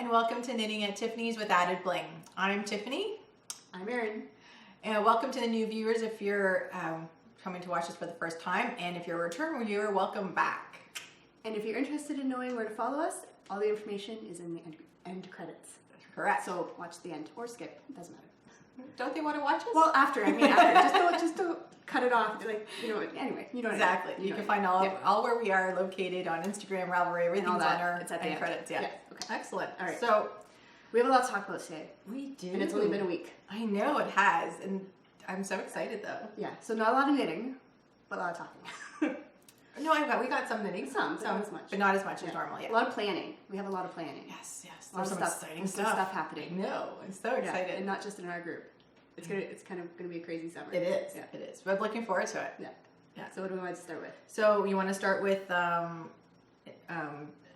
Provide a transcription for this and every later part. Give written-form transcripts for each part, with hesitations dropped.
and welcome to Knitting at Tiffany's with Added Bling. I'm Tiffany. I'm Erin. And welcome to the new viewers if you're coming to watch this for the first time, and if you're a return viewer, welcome back. And if you're interested in knowing where to follow us, all the information is in the end credits. Correct. So watch the end or skip, it doesn't matter. Don't they want to watch us? Well, after, just don't cut it off. Like, anyway, you know what exactly. I mean. You can find all where we are located on Instagram, Ravelry, everything's on our it's at the end credits. Yeah. Okay. Excellent. All right. So we have a lot to talk about today. we do. And it's only been a week. I know it has, and I'm so excited though. Yeah. So not a lot of knitting, but a lot of talking. No, we got some knitting. Some, but not as much. But not as much as normal, A lot of planning. We have a lot of planning. Yes. A lot There's of some stuff, exciting some stuff happening. No, I'm so excited. Yeah, and not just in our group. It's kind of gonna be a crazy summer. It is. Yeah. It is. But I'm looking forward to it. Yeah. So what do we want to start with? So you want to start with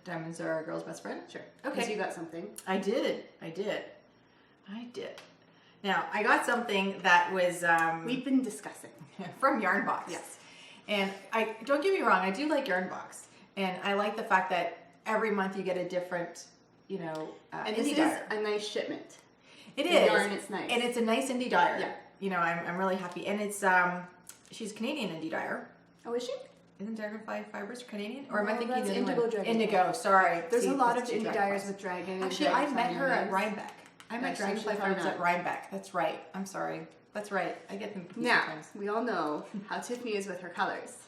diamonds are a girl's best friend? Sure. Okay. Because you got something. I did. Now I got something that was We've been discussing from Yarn Box. Yes. And I don't get me wrong, I do like Yarn Box, and I like the fact that every month you get a different, and this indie is dyer. a nice shipment. It the is. Yarn, it's nice. And it's a nice indie dyer. Yeah. I'm really happy. And it's she's a Canadian indie dyer. Oh, is she? Isn't Dragonfly Fibers Canadian? Or am I No, thinking that's the other Indigo one? Dragon. Indigo, sorry. There's See, a lot of that's two indie dyers with dragon. Actually, I met her at Rhinebeck. I met Actually, Dragonfly she's Fibers on at Rhinebeck. That's right. I'm sorry. That's right. I get them confused Now, sometimes. we all know how Tiffany is with her colors.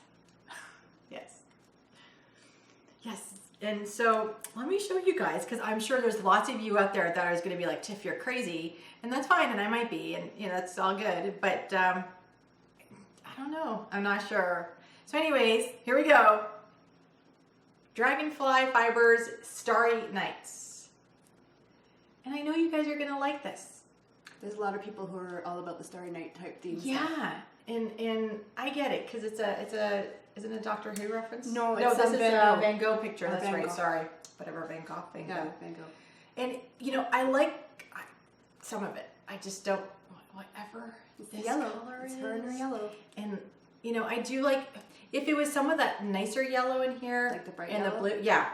Yes. Yes. And so let me show you guys, because I'm sure there's lots of you out there that are going to be like, Tiff, you're crazy. And that's fine, and I might be, and that's all good. But I don't know. I'm not sure. So anyways, here we go. Dragonfly Fibers Starry Nights. And I know you guys are going to like this. There's a lot of people who are all about the Starry Night type themes. Yeah. And I get it, because isn't it a Doctor Who reference? No, this is Van a Van Gogh picture. That's Van right. Gogh. Sorry, whatever. Van Gogh. Van Gogh. Yeah, Van Gogh. And I like some of it. I just don't. Whatever this yellow. color It's is. her and her yellow. And I do like if it was some of that nicer yellow in here, Like the bright and yellow? the blue. Yeah.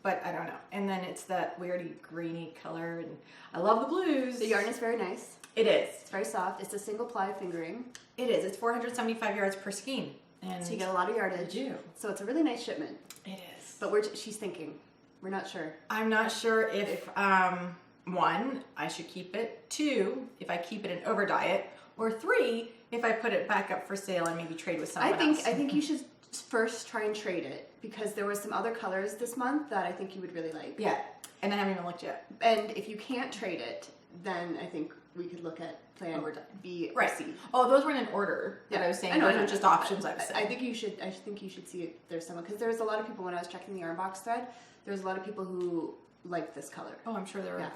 But I don't know. And then it's that weirdy greeny color, and I love the blues. The yarn is very nice. It is. It's very soft. It's a single ply fingering. It is. It's 475 yards per skein. And So you get a lot of yardage. I do. So it's a really nice shipment. It is. But she's thinking. We're not sure. I'm not sure if one, I should keep it. Two, if I keep it and over dye it. Or three, if I put it back up for sale and maybe trade with someone else. I think you should first try and trade it, because there was some other colors this month that I think you would really like. Yeah, and I haven't even looked yet. And if you can't trade it, then I think we could look at plan B or C. Oh, those weren't in order that I was saying. Those are just options I was saying. I think you should see if there's someone, because there's a lot of people when I was checking the Yarn Box thread. There's a lot of people who like this color. Oh, I'm sure there are. Yeah.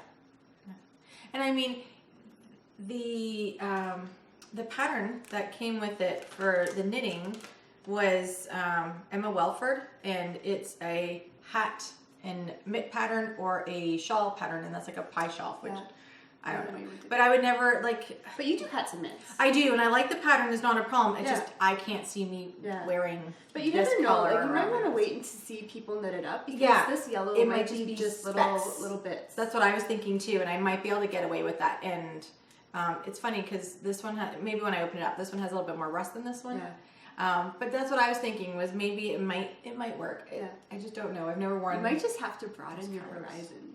And I mean, the pattern that came with it for the knitting was Emma Welford, and it's a hat and mitt pattern or a shawl pattern, and that's like a pie shawl, which I don't know. But I would never like. But you do hats and mitts. I do, and I like the pattern. Is not a problem. It's just I can't see me wearing. But you this never know. color Like, you might around want to it. wait and see people knit it up, because this yellow it might just be just little bits. That's what I was thinking too, and I might be able to get away with that. And it's funny because this one maybe when I open it up, this one has a little bit more rust than this one. Yeah. But that's what I was thinking, was maybe it might work. I just don't know. I've never worn. You might just have to broaden your horizons.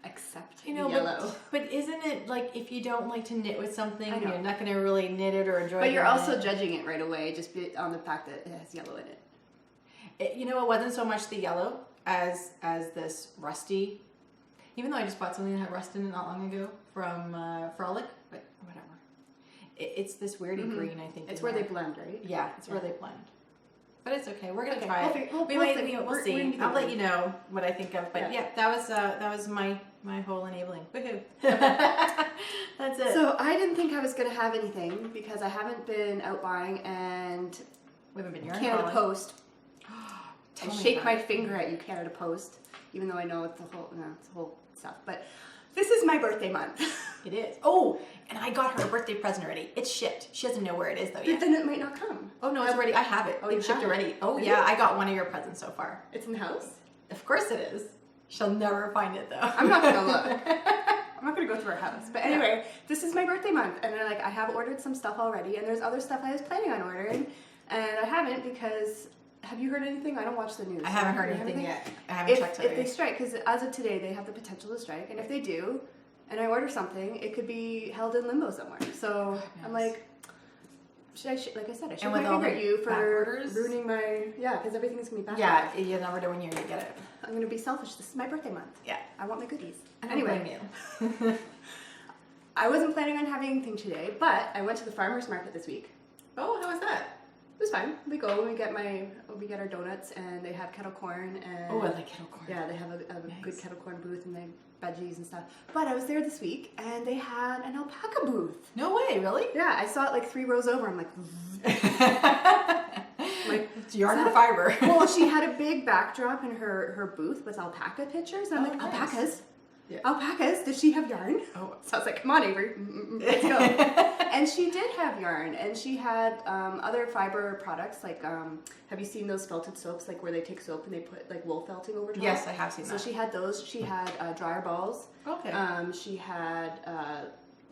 Except the yellow. But isn't it like if you don't like to knit with something, you're not going to really knit it or enjoy it? But you're also judging it right away, just on the fact that it has yellow in it. It wasn't so much the yellow as this rusty. Even though I just bought something that had rust in it not long ago from Frolic, but whatever. It's this weirdy green, I think. It's where they blend, right? Yeah, it's where they blend. But it's okay. We're gonna try it. We'll see. I'll let you know what I think of. But yeah, that was my whole enabling. Woohoo! That's it. So I didn't think I was gonna have anything because I haven't been out buying, and we haven't been yarn Canada hauling. Post. I shake my finger at you, Canada Post, even though I know it's the whole stuff. But this is my birthday month. It is. Oh, and I got her a birthday present already. It's shipped. She doesn't know where it is though yet. But then it might not come. Oh no, it's already. I have it. Oh, it's shipped have it? already. Oh yeah, I got one of your presents so far. It's in the house? Of course it is. She'll never find it though. I'm not gonna look. I'm not gonna go through her house. But anyway, this is my birthday month, and I have ordered some stuff already, and there's other stuff I was planning on ordering, and I haven't because. Have you heard anything? I don't watch the news. I haven't heard anything yet. I haven't checked it. If they strike, because as of today, they have the potential to strike, and if they do, and I order something, it could be held in limbo somewhere. So I'm like, like I said, I should my finger at you for ruining my, because everything's going to be back. Yeah, you never know when you're going to get it. I'm going to be selfish. This is my birthday month. Yeah. I want my goodies. Anyway. I wasn't planning on having anything today, but I went to the farmer's market this week. Oh, how was that? It was fine. We go, we get our donuts, and they have kettle corn. And I like kettle corn. Yeah, they have a good kettle corn booth, and they veggies and stuff. But I was there this week, and they had an alpaca booth. No way, really? Yeah, I saw it like 3 rows over. I'm like, it's yarn and fiber. Well, she had a big backdrop in her booth with alpaca pictures, and I'm like, nice. Alpacas? Yeah. Alpacas? Does she have yarn? Oh. So I was like, come on, Avery, let's go. And she did have yarn, and she had other fiber products, like, have you seen those felted soaps, like where they take soap and they put like wool felting over top? Yes, I have seen that. So she had those. She had dryer balls. Okay. She had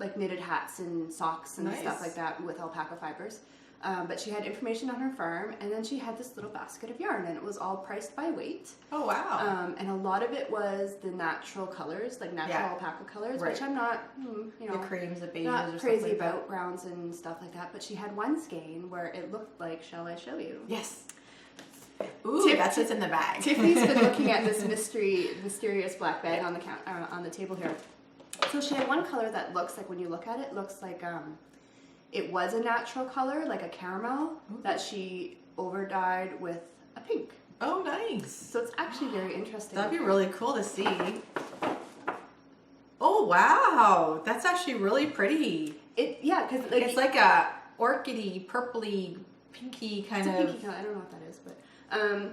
like knitted hats and socks and stuff like that with alpaca fibers. But she had information on her farm, and then she had this little basket of yarn, and it was all priced by weight. Oh, wow. And a lot of it was the natural colors, like natural alpaca colors, which I'm not, the creams, the beiges, not or crazy like about browns and stuff like that. But she had one skein where it looked like, shall I show you? Yes. Ooh, that's what's in the bag. Tiffany's been looking at this mysterious black bag on the on the table here. So she had one color that looks like, when you look at it, looks like it was a natural color, like a caramel, that she overdyed with a pink. Oh, nice. So it's actually very interesting. That'd be really cool to see. Oh, wow. That's actually really pretty. Because it's like a orchidy, purpley, pinky kind of. Pinky color. I don't know what that is,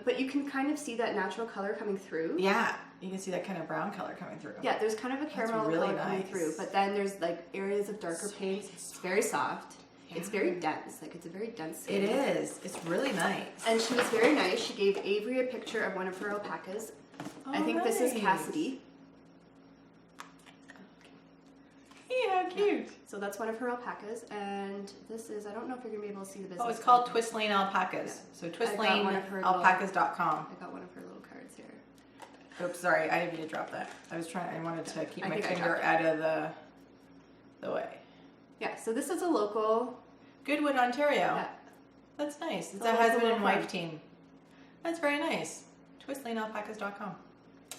but you can kind of see that natural color coming through. Yeah, you can see that kind of brown color coming through. Yeah, there's kind of a caramel color coming through, but then there's like areas of darker pink. It's very soft. Yeah. It's very dense. Like, it's a very dense skin. It is. It's really nice. And she was very nice. She gave Avery a picture of one of her alpacas. Oh, I think this is Cassidy. Yeah, how cute. So that's one of her alpacas, and this is, I don't know if you're going to be able to see the business. Oh, it's called Twist Lane Alpacas. Yeah. So twistlanealpacas.com. I got one of her little cards here. Oops, sorry. I didn't mean to drop that. I wanted to keep my finger out of the way. Yeah, so this is a local... Goodwood, Ontario. Yeah. That's nice. It's a husband and wife team. That's very nice. twistlanealpacas.com.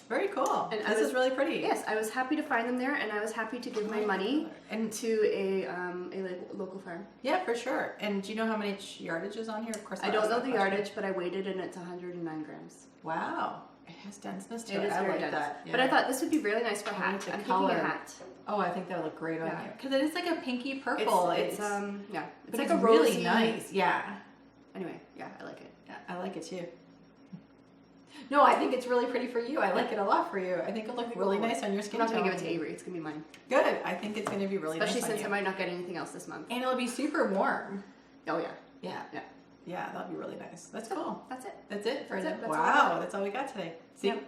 Very cool. And this is really pretty. Yes, I was happy to find them there, and I was happy to give my money to a local farm. Yeah, for sure. And do you know how much yardage is on here? Of course, I don't know the yardage, but I weighed it, and it's 109 grams. Wow. It has denseness to it. It is very dense. That. Yeah. But I thought this would be really nice for a hat. I'm picking a hat. Oh, I think that would look great on you. Because it is like a pinky purple. It's like a rosy, really nice. Yeah. Anyway, yeah, I like it. Yeah, I like it too. No, I think it's really pretty for you. I like it a lot for you. I think it'll look really nice on your skin tone. I'm not going to give it to Avery. It's going to be mine. Good. I think it's going to be really nice on you. Especially since I might not get anything else this month. And it'll be super warm. Oh, yeah. Yeah. Yeah. Yeah, that'll be really nice. That's cool. That's it. That's it for it. Wow, that's all we got today. See? Yep.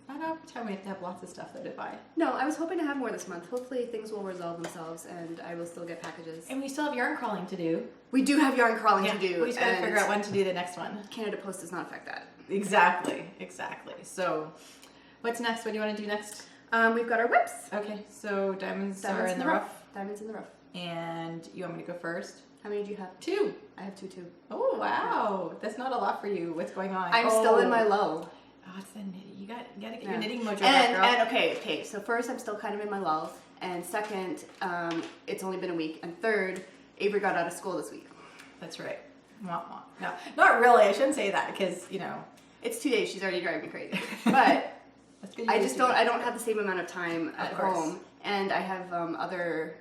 Not all the time we have to have lots of stuff though to buy. No, I was hoping to have more this month. Hopefully things will resolve themselves and I will still get packages. And we still have yarn crawling to do. We do have yarn crawling to do. We just got to figure out when to do the next one. Canada Post does not affect that. Exactly. So, what's next? What do you want to do next? We've got our whips. Okay, so diamonds are in the rough. Diamonds in the rough. And you want me to go first? How many do you have? 2. I have 2 too. Oh, wow. That's not a lot for you. What's going on? I'm still in my lull. Oh, it's the knitting. You got to get your knitting mojo back, girl. And okay. So first, I'm still kind of in my lull. And second, it's only been a week. And third, Avery got out of school this week. That's right. No, not really. I shouldn't say that because, it's 2 days. She's already driving me crazy. But that's good. I don't have the same amount of time at home. And I have other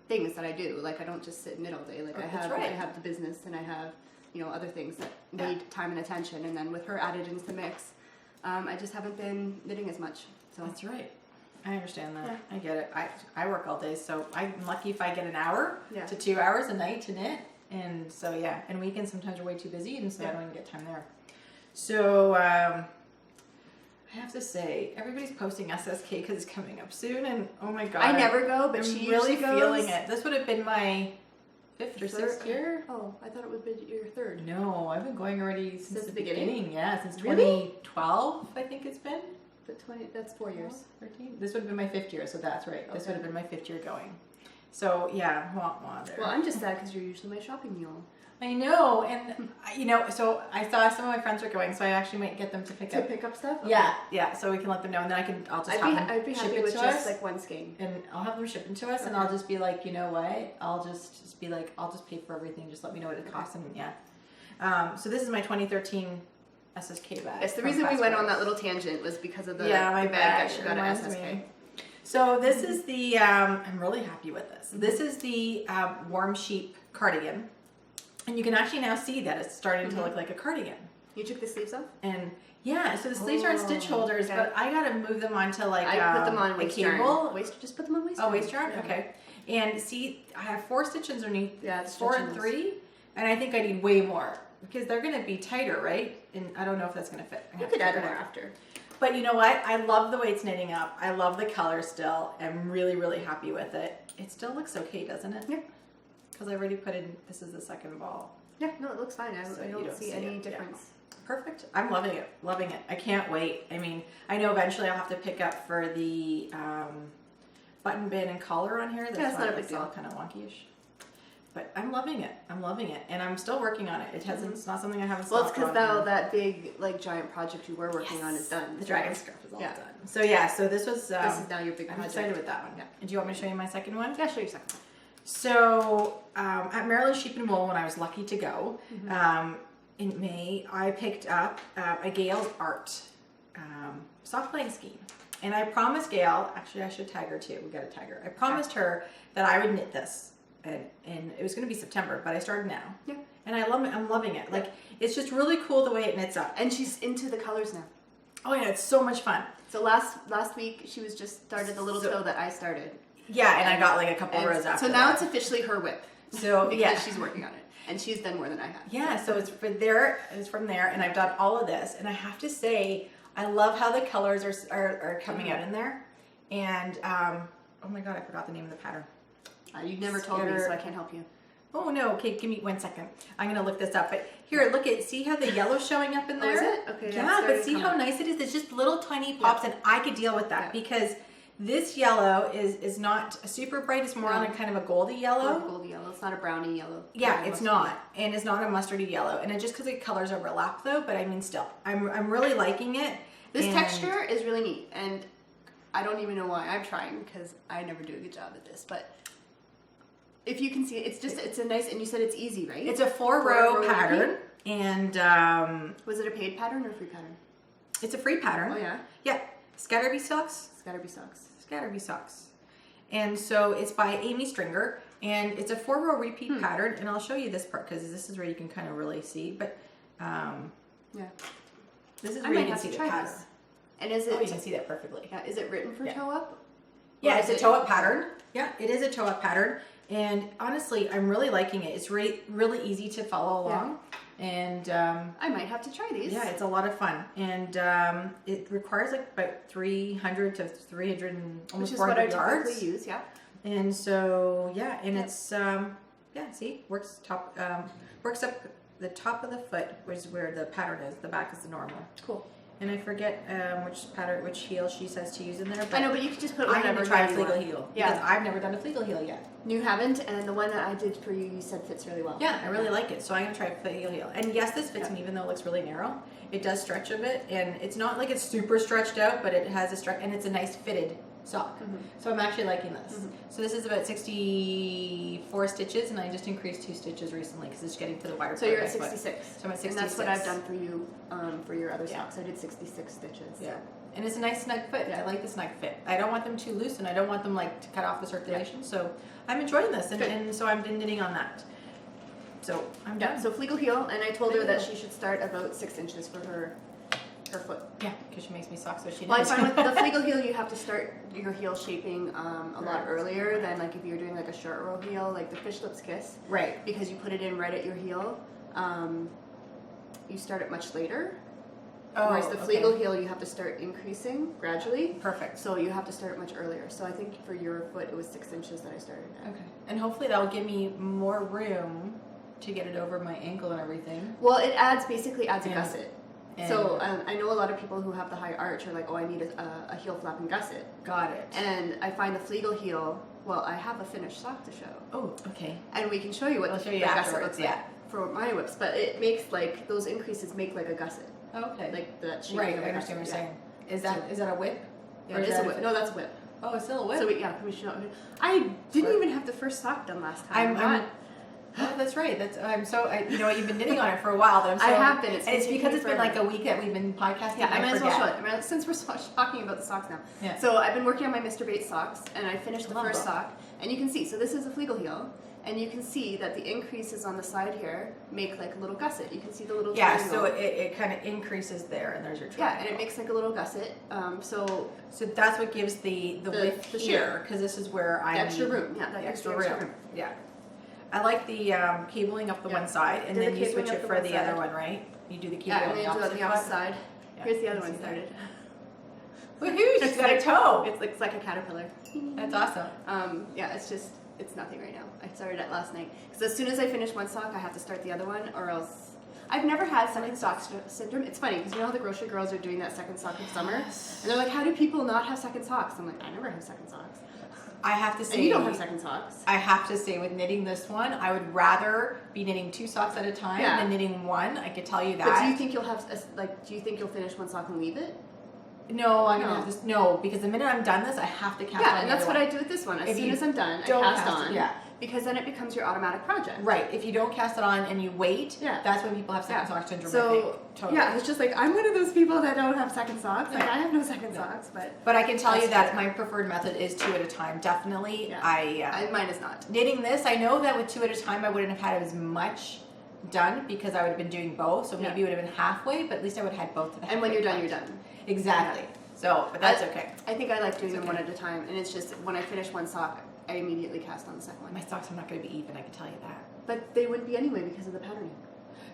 things that I do. Like, I don't just sit and knit all day. Like, I have the business and I have, other things that need time and attention. And then with her added into the mix, I just haven't been knitting as much. So that's right. I understand that. Yeah. I get it. I work all day, so I'm lucky if I get an hour to 2 hours a night to knit. And so, and weekends sometimes are way too busy, and so I don't even get time there. So, I have to say, everybody's posting SSK because it's coming up soon, and oh my god, I never go, but I'm she really usually goes. feeling it. This would have been my 5th or 6th year. Oh, I thought it would be your 3rd. No, I've been going already since the beginning. Yeah, since Really? 2012, I think it's been. But that's 4 years. 13. This would have been my 5th year, so that's right. This Okay. would have been my 5th year going. So yeah, wah there. Well, I'm just sad because you're usually my shopping mule. I know, and you know, so I saw some of my friends were going, so I actually might get them to pick up stuff. Okay. Yeah, so we can let them know, and then I'll just I'd be ship happy it with to just us, like one skein. and I'll have them ship it to us, and Okay. I'll just be like, you know what, I'll just be like, I'll just pay for everything. Just let me know what it costs, and yeah. So this is my 2013 SSK bag. Yes, the from reason we Fast went on Price. that little tangent was because of the, my the bag that she got at reminds SSK. me. So this is the, I'm really happy with this. This is the warm sheep cardigan. And you can actually now see that it's starting to look like a cardigan. You took the sleeves off? And yeah, so the sleeves aren't stitch holders, okay. but I gotta move them onto like I put them on a waist cable. yarn. Just put them on waist Oh, yarn. waist yarn? Okay. And see, I have 4 stitches underneath, Yeah, it's 4 and stitches. 3, and I think I need way more because they're gonna be tighter, right? And I don't know if that's gonna fit. You could add more after. But you know what? I love the way it's knitting up. I love the color still. I'm really, really happy with it. It still looks okay, doesn't it? Yeah. Because I already put in, this is the second ball. Yeah, no, it looks fine. So I you don't don't see see any it, yeah. difference. Perfect. I'm loving it. Loving it. I can't wait. I mean, I know eventually I'll have to pick up for the button band and collar on here. That's not a big it's all deal. kind of wonky-ish. But I'm loving it. I'm loving it. And I'm still working on it. It hasn't, it's not something I haven't Well, it's stopped because on. that big, like, giant project you were working on is done. The dragon scarf is all Yeah. done. So yeah, so this was, This is now your big I'm project. excited with that one. Yeah. And do you want me to show you my second one? Yeah, show your second one. So at Maryland Sheep and Wool, when I was lucky to go, in May, I picked up a Gail's Art soft playing scheme. And I promised Gail, actually I should tag her too, we gotta tag her. I promised her that I would knit this. And it was gonna be September, but I started now. Yeah. And I love it, I'm loving it. Like, it's just really cool the way it knits up. And she's into the colors now. Oh yeah, it's so much fun. So last week she was just started the little toe that I started. Yeah, and I got like a couple And rows after so now that. it's officially her whip. So because yeah. she's working on it. And she's done more than I have. Yeah, so it's from there, and I've done all of this, and I have to say, I love how the colors are coming out in there, and oh my god, I forgot the name of the pattern. You've never told me, so I can't help you. Oh no, okay, give me 1 second. I'm gonna look this up, but here, look at, see how the yellow's showing up in there? Oh, is it? Okay. Yeah, but see how nice it is? It's just little tiny pops, and I could deal with that because this yellow is not super bright, it's more on a kind of a goldy yellow. Goldy yellow. It's not a brownie yellow. Yeah, it's not, and it's not a mustardy yellow, and it just because the colors overlap though. But I mean, still, I'm really liking it. This and texture is really neat, and I don't even know why I'm trying because I never do a good job at this. But if you can see it, it's a nice. And you said it's easy, right? it's a 4-row pattern, and was it a paid pattern or free pattern? it's a free pattern. Oh yeah, Yeah, Scatterbee Socks. it's gotta be socks. Scatterbee Socks, and so it's by Amy Stringer, and it's a 4-row repeat pattern. And I'll show you this part because this is where you can kind of really see. But Yeah. this is I where you might can have see to the try pattern. this. And is it? Oh, you can see that perfectly. Yeah. Is it written for toe up? Yeah, Or it's is a it- toe-up pattern. Yeah, it is a toe-up pattern. And honestly, I'm really liking it. It's really easy to follow along. And I might have to try these. yeah, it's a lot of fun. And it requires like about 300 to 300 and almost which is 400 what I yards. typically use. Yeah. And so, yeah, and it's, see, works up the top of the foot, which is where the pattern is. The back is the normal. Cool. And I forget which heel she says to use in there. But I know, but you could just put I'm whatever. going to try a heel you fleegle want. heel. Yeah. Because I've never done a fleegle heel yet. You haven't, and the one that I did for you, you said fits really well. Yeah, I really like it. So I'm going to try a fleegle heel. And yes, this fits me even though it looks really narrow. It does stretch a bit. And it's not like it's super stretched out, but it has a stretch. And it's a nice fitted sock. So I'm actually liking this. So this is about 64 stitches. And I just increased 2 stitches recently because it's getting to the wider So part you're of at my foot. 66. So I'm at 66. And that's what I've done for you for your other Yeah. socks. I did 66 stitches. Yeah. And it's a nice snug fit. I like the snug fit. I don't want them too loose and I don't want them like to cut off the circulation. So I'm enjoying this and so I've been knitting on that. So I'm done. So fleegle heel, and I told her that Fleegle. she should start about 6 inches for her foot. Yeah, because she makes me socks so she Well, I does. find with the fleegle heel, you have to start your heel shaping a lot earlier than like if you're doing like a short row heel, like the fish lips kiss. Right. Because you put it in right at your heel. You start it much later. Whereas the Flegel heel, you have to start increasing gradually. Perfect. So you have to start much earlier. So I think for your foot, it was 6 inches that I started at. Okay. And hopefully that will give me more room to get it over my ankle and everything. Well, it basically adds a gusset. So I know a lot of people who have the high arch are like, oh, I need a heel flap and gusset. Got it. And I find the Flegel heel, well, I have a finished sock to show. Oh, okay. And we can show you what the gusset looks like for my whips. But it makes like, those increases make like a gusset. Okay. Like that shape. Right, I understand what you're saying. Is that a whip? Yeah, it is a whip. No, that's a whip. Oh, it's still a whip? So we should know. I didn't even have the first sock done last time. Oh, that's right. You know what, you've been knitting on it for a while. Though, I have been. It's because it's been like a week that we've been podcasting. Yeah, I might as well show it. I mean, since we're talking about the socks now. Yeah. So I've been working on my Mr. Bates socks, and I finished the first sock. And you can see, so this is a Flegel heel, and you can see that the increases on the side here make like a little gusset. You can see the little triangle. So it kind of increases there, and there's your triangle. Yeah, and it makes like a little gusset. So that's what gives the width here, because this is where I need extra room. Yeah, that extra room. Yeah. I like the cabling up the one side, and then you switch it for the other one, right? You do the cabling on the opposite side. Yeah. Here's the other one started. Woohoo! She's got a toe. It's like a caterpillar. That's awesome. Yeah, it's nothing right now. I started it last night because as soon as I finish one sock, I have to start the other one, or else. I've never had second sock syndrome. It's funny because you know how the grocery girls are doing that second sock in summer, and they're like, "How do people not have second socks?" I'm like, "I never have second socks." I have to say, and you don't have second socks. I have to say, with knitting this one, I would rather be knitting 2 socks at a time than knitting one. I could tell you that. But do you think you'll have do you think you'll finish one sock and leave it? No, I'm gonna have this. No, because the minute I'm done this, I have to cast on. Yeah, and that's what I do with this one. As soon as I'm done, I cast on. Yeah. Because then it becomes your automatic project. Right. If you don't cast it on and you wait, that's when people have second sock syndrome. So I think. Totally. Yeah, it's just like I'm one of those people that don't have second socks. Like I have no second socks, but I can tell you that my preferred method is 2 at a time. Definitely. Yeah. Mine is not. Knitting this, I know that with 2 at a time, I wouldn't have had as much done because I would have been doing both. So maybe it would have been halfway, but at least I would have had both. And when you're done, you're done. Exactly. So, but that's okay. I think I like doing them one at a time, and it's just when I finish one sock, I immediately cast on the second one. My socks are not going to be even, I can tell you that. But they wouldn't be anyway because of the patterning.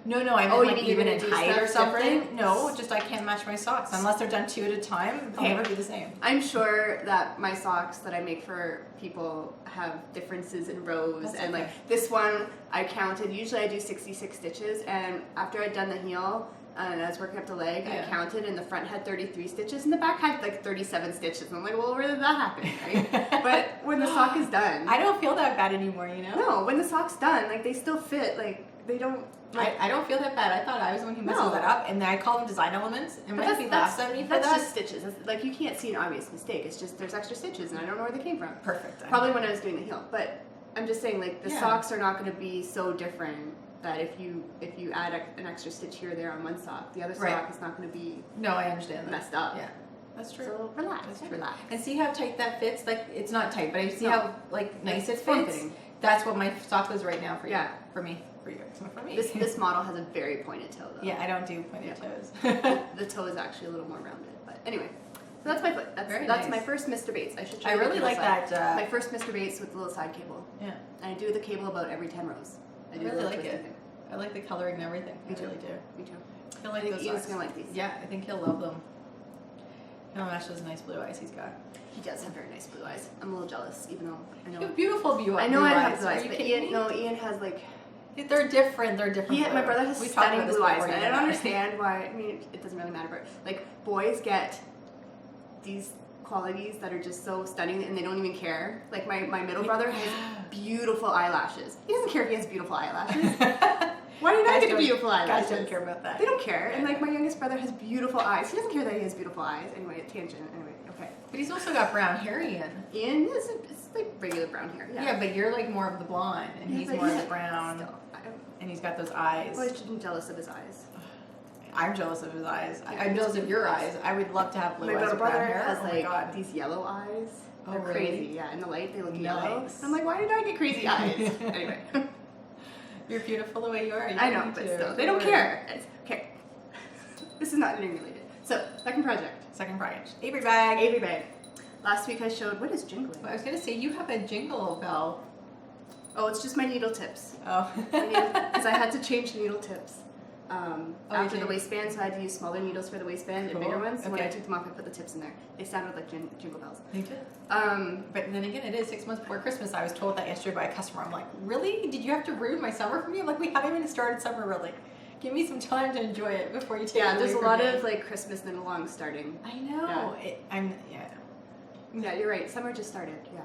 No, I mean like even in height or something. No, just I can't match my socks unless they're done 2 at a time. They'll never be the same. I'm sure that my socks that I make for people have differences in rows, and like this one I counted. Usually I do 66 stitches, and after I'd done the heel. And I was working up the leg, I counted, and the front had 33 stitches, and the back had like 37 stitches. I'm like, well, where did that happen, right? But when the sock is done... I don't feel that bad anymore, you know? No, when the sock's done, like, they still fit, like, they don't... Like, I don't feel that bad. I thought I was the one who messes that up, and then I call them design elements, and when he laughs at me for that... That's just stitches. Like, you can't see an obvious mistake. It's just, there's extra stitches, and I don't know where they came from. Perfect. Probably when I was doing the heel. But I'm just saying, like, the socks are not going to be so different that if you add an extra stitch here or there on one sock, the other sock is not going to be I understand that. Messed up. Yeah, that's true. So relax. Relax. And see how tight that fits? Like, it's not tight, but I see how like nice it fits. That's what my sock is right now for you. Yeah. For me. For you. It's not for me. This model has a very pointed toe though. Yeah, I don't do pointed toes. The toe is actually a little more rounded. But anyway. So that's my foot. That's my first Mr. Bates. I should show you. I really like that. My first Mr. Bates with the little side cable. Yeah. And I do the cable about every 10 rows. I really like it. I like the coloring and everything. I really do. Me too. I think Ian's gonna like these. Yeah, I think he'll love them. He'll match those nice blue eyes he's got. He does have very nice blue eyes. I'm a little jealous, even though I know. You have beautiful blue eyes. I know I have blue eyes, but Ian has like. They're different. They're different. My brother has stunning blue eyes, and I don't understand why. I mean, it doesn't really matter, but like boys get these qualities that are just so stunning and they don't even care. Like my middle brother has beautiful eyelashes. He doesn't care if he has beautiful eyelashes. Why did I get beautiful eyelashes? Guys don't care about that. They don't care. And like my youngest brother has beautiful eyes. He doesn't care that he has beautiful eyes. Anyway, tangent. Anyway, okay. But he's also got brown hair, Ian. Ian is it's like regular brown hair. Yeah, but you're like more of the blonde and he's more of the brown. Still, and he's got those eyes. Well, I shouldn't be jealous of his eyes. I'm jealous of his eyes. I'm jealous of your eyes. I would love to have blue eyes. My with brown brother hair. has like these yellow eyes. They're crazy. Yeah, in the light they look yellow. I'm like, why did I get crazy eyes? Anyway. You're beautiful the way you are. I know, but still, they don't care. It's okay. This is not knitting related. So, second project. Avery bag. Avery bag. Last week I showed, what is jingling? Well, I was going to say, you have a jingle bell. Oh, it's just my needle tips. Oh. Because I had to change needle tips. after the waistband, so I had to use smaller needles for the waistband and bigger ones. So when I took them off, I put the tips in there. They sounded like jingle bells. They did. But then again, it is 6 months before Christmas. I was told that yesterday by a customer. I'm like, really? Did you have to ruin my summer for me? I'm like, we haven't even started summer really. Give me some time to enjoy it before you take it away. There's a lot of like Christmas and along starting. I know. Yeah, you're right. Summer just started. Yeah.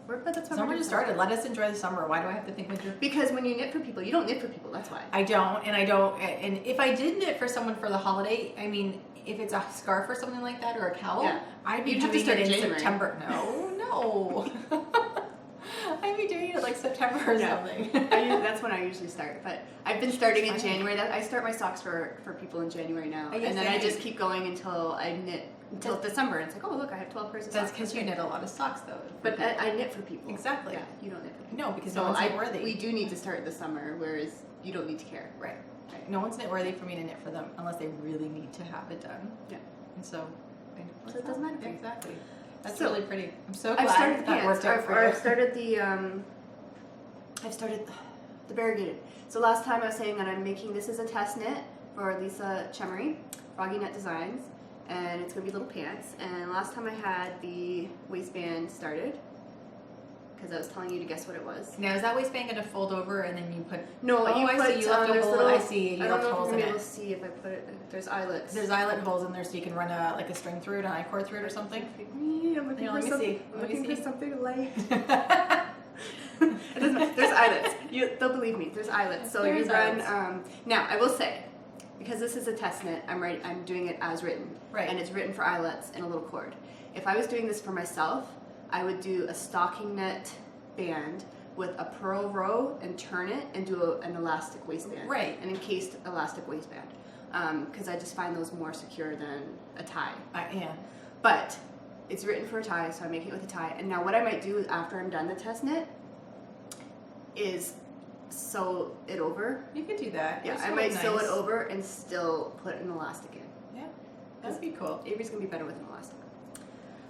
But that's summer just started. Let us enjoy the summer. Why do I have to think winter? Because when you knit for people, you don't knit for people. That's why. I don't. And if I did knit for someone for the holiday, I mean, if it's a scarf or something like that, or a cowl, I'd be doing it in September. No. I'd be doing it like September or something. That's when I usually start. But I've been starting in January. I start my socks for people in January now, and then I just keep going until I knit. Until December, it's like, oh look, I have 12 pairs of socks. That's because you knit a lot of socks, though. But I knit for people. Exactly. Yeah, you don't knit for people. No, because no one's knit worthy. We do need to start this summer, whereas you don't need to care. Right. No one's knit worthy for me to knit for them unless they really need to have it done. Yeah. And so it doesn't matter. Exactly. That's really pretty. I'm so glad that worked out for you. I've started the variegated. So last time I was saying that I'm making this as a test knit for Lisa Chemery, Froggy Knit Designs. And it's going to be little pants. And last time I had the waistband started, because I was telling you to guess what it was. Now, is that waistband going to fold over and then you put... No, I see. You left a hole. I see. You left holes in it. I don't know if you're able to see if I put it... There's eyelets. There's eyelet holes in there so you can run a string through it, an I-cord through it or something. I'm looking for something light. It doesn't matter. There's eyelets. They'll believe me. There's eyelets. So you run... now, I will say... Because this is a test knit, I'm doing it as written. Right. And it's written for eyelets and a little cord. If I was doing this for myself, I would do a stocking knit band with a purl row and turn it and do an elastic waistband. Right. An encased elastic waistband. Because I just find those more secure than a tie. Yeah. But it's written for a tie, so I'm making it with a tie. And now what I might do after I'm done the test knit is sew it over. You could do that. Yeah, I might sew it over and still put an elastic in. Yeah, that'd be cool. Avery's gonna be better with an elastic.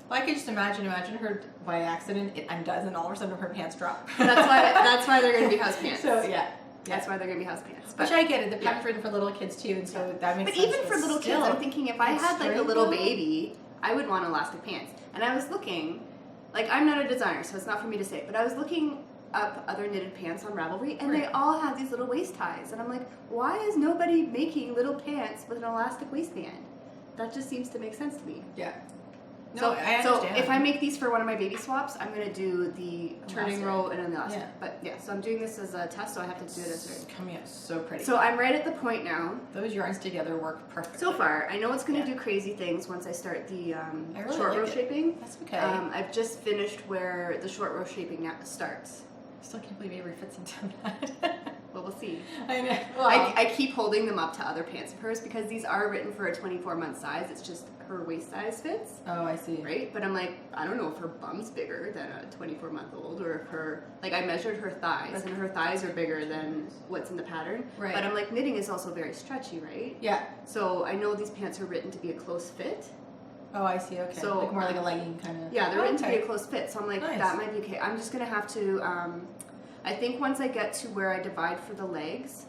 Well, I could just imagine her by accident it undoes and all of a sudden her pants drop. That's why they're gonna be house pants. So yeah. That's why they're gonna be house pants. Which I get it. The pattern's written for little kids too, and so that makes sense. But even for little kids, I'm thinking if I had like a little baby, I would want elastic pants. And I was looking, like I'm not a designer, so it's not for me to say, but I was looking up other knitted pants on Ravelry, and they all have these little waist ties, and I'm like, why is nobody making little pants with an elastic waistband? That just seems to make sense to me. Yeah. No, I understand. So if I make these for one of my baby swaps, I'm gonna do the turning row and an elastic. Yeah. But yeah, so I'm doing this as a test, so I have to do it as it's coming out so pretty. So I'm right at the point now. Those yarns together work perfectly. So far, I know it's gonna do crazy things once I start the short row shaping. That's okay. I've just finished where the short row shaping now starts. I still can't believe Avery fits into that. Well, we'll see. I know. Well, I keep holding them up to other pants of hers because these are written for a 24-month size. It's just her waist size fits. Oh, I see. Right? But I'm like, I don't know if her bum's bigger than a 24-month-old or if her... Like, I measured her thighs, and her thighs are bigger than what's in the pattern. Right. But I'm like, knitting is also very stretchy, right? Yeah. So I know these pants are written to be a close fit. Oh, I see. Okay. So like more like a legging kind of. Yeah, they're written to be a close fit. So I'm like, that might be okay. I'm just gonna have to. I think once I get to where I divide for the legs,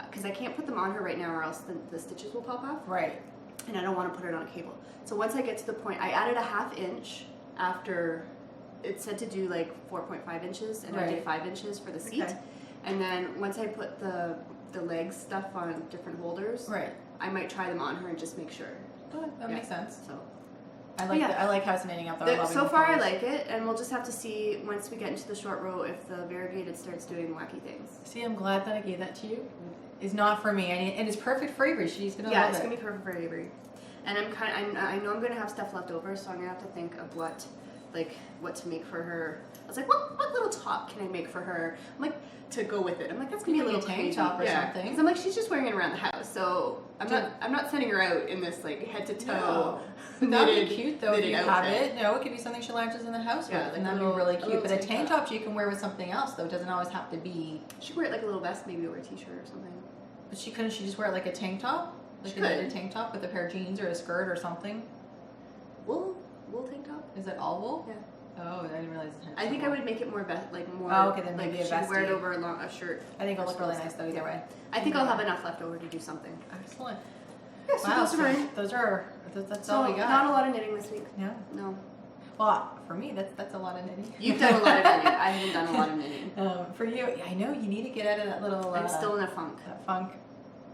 because I can't put them on her right now, or else the stitches will pop off. Right. And I don't want to put it on a cable. So once I get to the point, I added a 1/2 inch after it said to do like 4.5 inches, and I did 5 inches for the seat. Okay. And then once I put the leg stuff on different holders, I might try them on her and just make sure. Oh, that makes sense. So. I like how it's knitting out though. So far I like it, and we'll just have to see once we get into the short row if the variegated starts doing wacky things. See, I'm glad that I gave that to you. It's not for me, and it's perfect for Avery. She's gonna love it. Yeah, it's gonna be perfect for Avery. And I know I'm gonna have stuff left over, so I'm gonna have to think of what to make for her. I was like, what little top can I make for her? I'm like, to go with it. I'm like, that's gonna be a little tank top or something. Because I'm like, she's just wearing it around the house, so I'm not sending her out in this like head to toe. That would be cute though if you have it. No, it could be something she lounges in the house with, and that'd be really cute. But a tank top she can wear with something else though. It doesn't always have to be. She could wear it like a little vest, maybe, or a t-shirt or something. But she couldn't. She just wear it like a tank top, like a knitted tank top with a pair of jeans or a skirt or something. Wool tank top. Is it all wool? Yeah. Oh, I didn't realize it had I think I would make it more more. Oh, okay, then like maybe a she'd wear it vesty. over a shirt. I think it'll look really nice though either way. I think I'll have enough left over to do something. Excellent. Yeah, so Wow, those are mine. That's So all we got. not a lot of knitting this week. No. No. Well, for me, that's a lot of knitting. You've done a lot of knitting. I haven't done a lot of knitting. For you, I know you need to get out of that little. I'm still in a funk. That funk.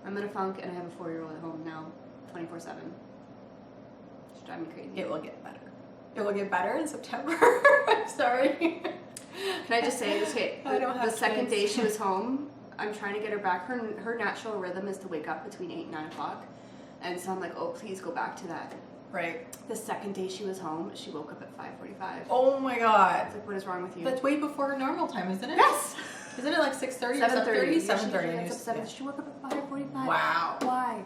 I'm in a funk, and I have a 4-year-old at home now, 24/7. It's driving me crazy. It will get better. It will get better in September. I'm sorry. Can I just say this? Okay, I don't have the second kids. day she was home, I'm trying to get her back. Her natural rhythm is to wake up between 8 and 9 o'clock, and so I'm like, oh, please go back to that. Right. The second day she was home, she woke up at 5:45. Oh my God. It's like, what is wrong with you? That's way before her normal time, isn't it? Yes. Isn't it like 6:30 or 7:30. 7:30? She woke up at 5:45. Wow. Why?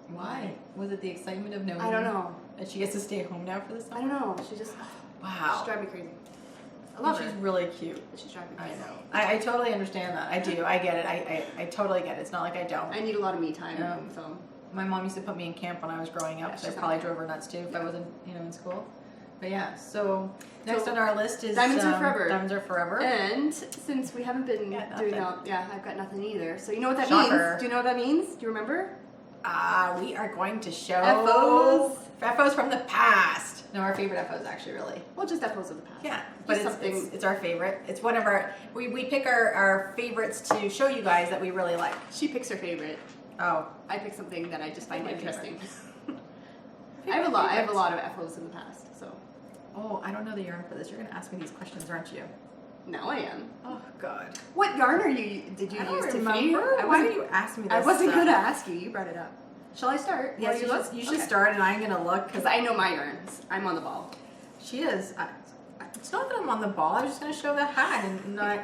Why? Was it the excitement of knowing? I don't know. That she gets to stay home now for the summer? I don't know. She just. Wow. She's driving me crazy. I love her. She's really cute. She's driving me I crazy. know. I totally understand that. I do. I get it. I totally get it. It's not like I don't. I need a lot of me time. So. My mom used to put me in camp when I was growing up, Yeah, so I she's probably not drove her nuts too if I wasn't, in school. But yeah, so next on our list is Diamonds Are Forever. Diamonds Are Forever. And since we haven't been doing that, I've got nothing either. So you know what that Shocker. means? Do you know what that means? Do you remember? We are going to show FOs from the past. No, our favorite FOs actually, really. Well, just FOs of the past. Yeah, but Just it's our favorite. It's one of our, we pick our favorites to show you guys that we really like. She picks her favorite. Oh. I pick something that I just find My interesting. favorite. I have a lot of FOs in the past, so. Oh, I don't know the yarn for this. You're going to ask me these questions, aren't you? Now I am. Oh, God. What yarn did you I don't use, remember. Tiffany? Why did you ask me this? I wasn't stuff? going to ask you. You brought it up. Shall I start? Yes, you should start, and I'm going to look. Because I know my yarns. I'm on the ball. She is. It's not that I'm on the ball. I'm just going to show the hat and not.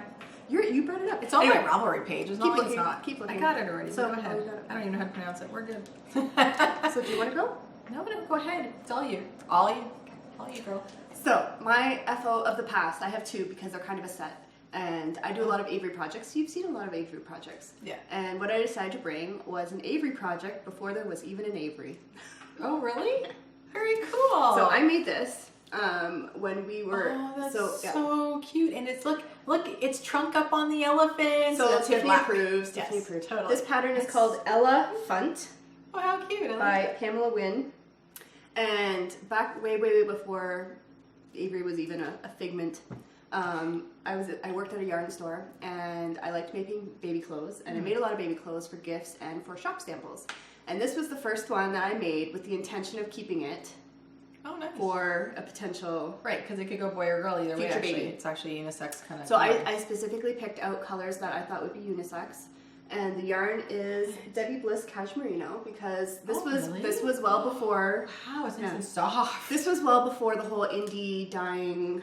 You brought it up. It's on my Ravelry page. It's not like it's looking, not. Keep looking. I got it already. So, go ahead. I don't even know how to pronounce it. We're good. So do you want to go? No, go ahead. It's all you. All you, girl. So my FO of the past, I have two because they're kind of a set. And I do a lot of Avery projects. You've seen a lot of Avery projects. Yeah. And what I decided to bring was an Avery project before there was even an Avery. Oh, really? Very cool. So I made this when we were. Oh, that's so cute. And it's look, it's trunk up on the elephant. So that's Tiffany approves. Yes, Tiffany approves. totally. This pattern is called Ella Funt. Oh, how cute! By Pamela Wynn. And back way before Avery was even a figment. I worked at a yarn store and I liked making baby clothes, and I made a lot of baby clothes for gifts and for shop samples. And this was the first one that I made with the intention of keeping it for a potential because it could go boy or girl either way. future baby. It's actually unisex kind of. So I specifically picked out colors that I thought would be unisex. And the yarn is Debbie Bliss Cashmerino because this was well before. Wow, it's nice and soft. This was well before the whole indie dyeing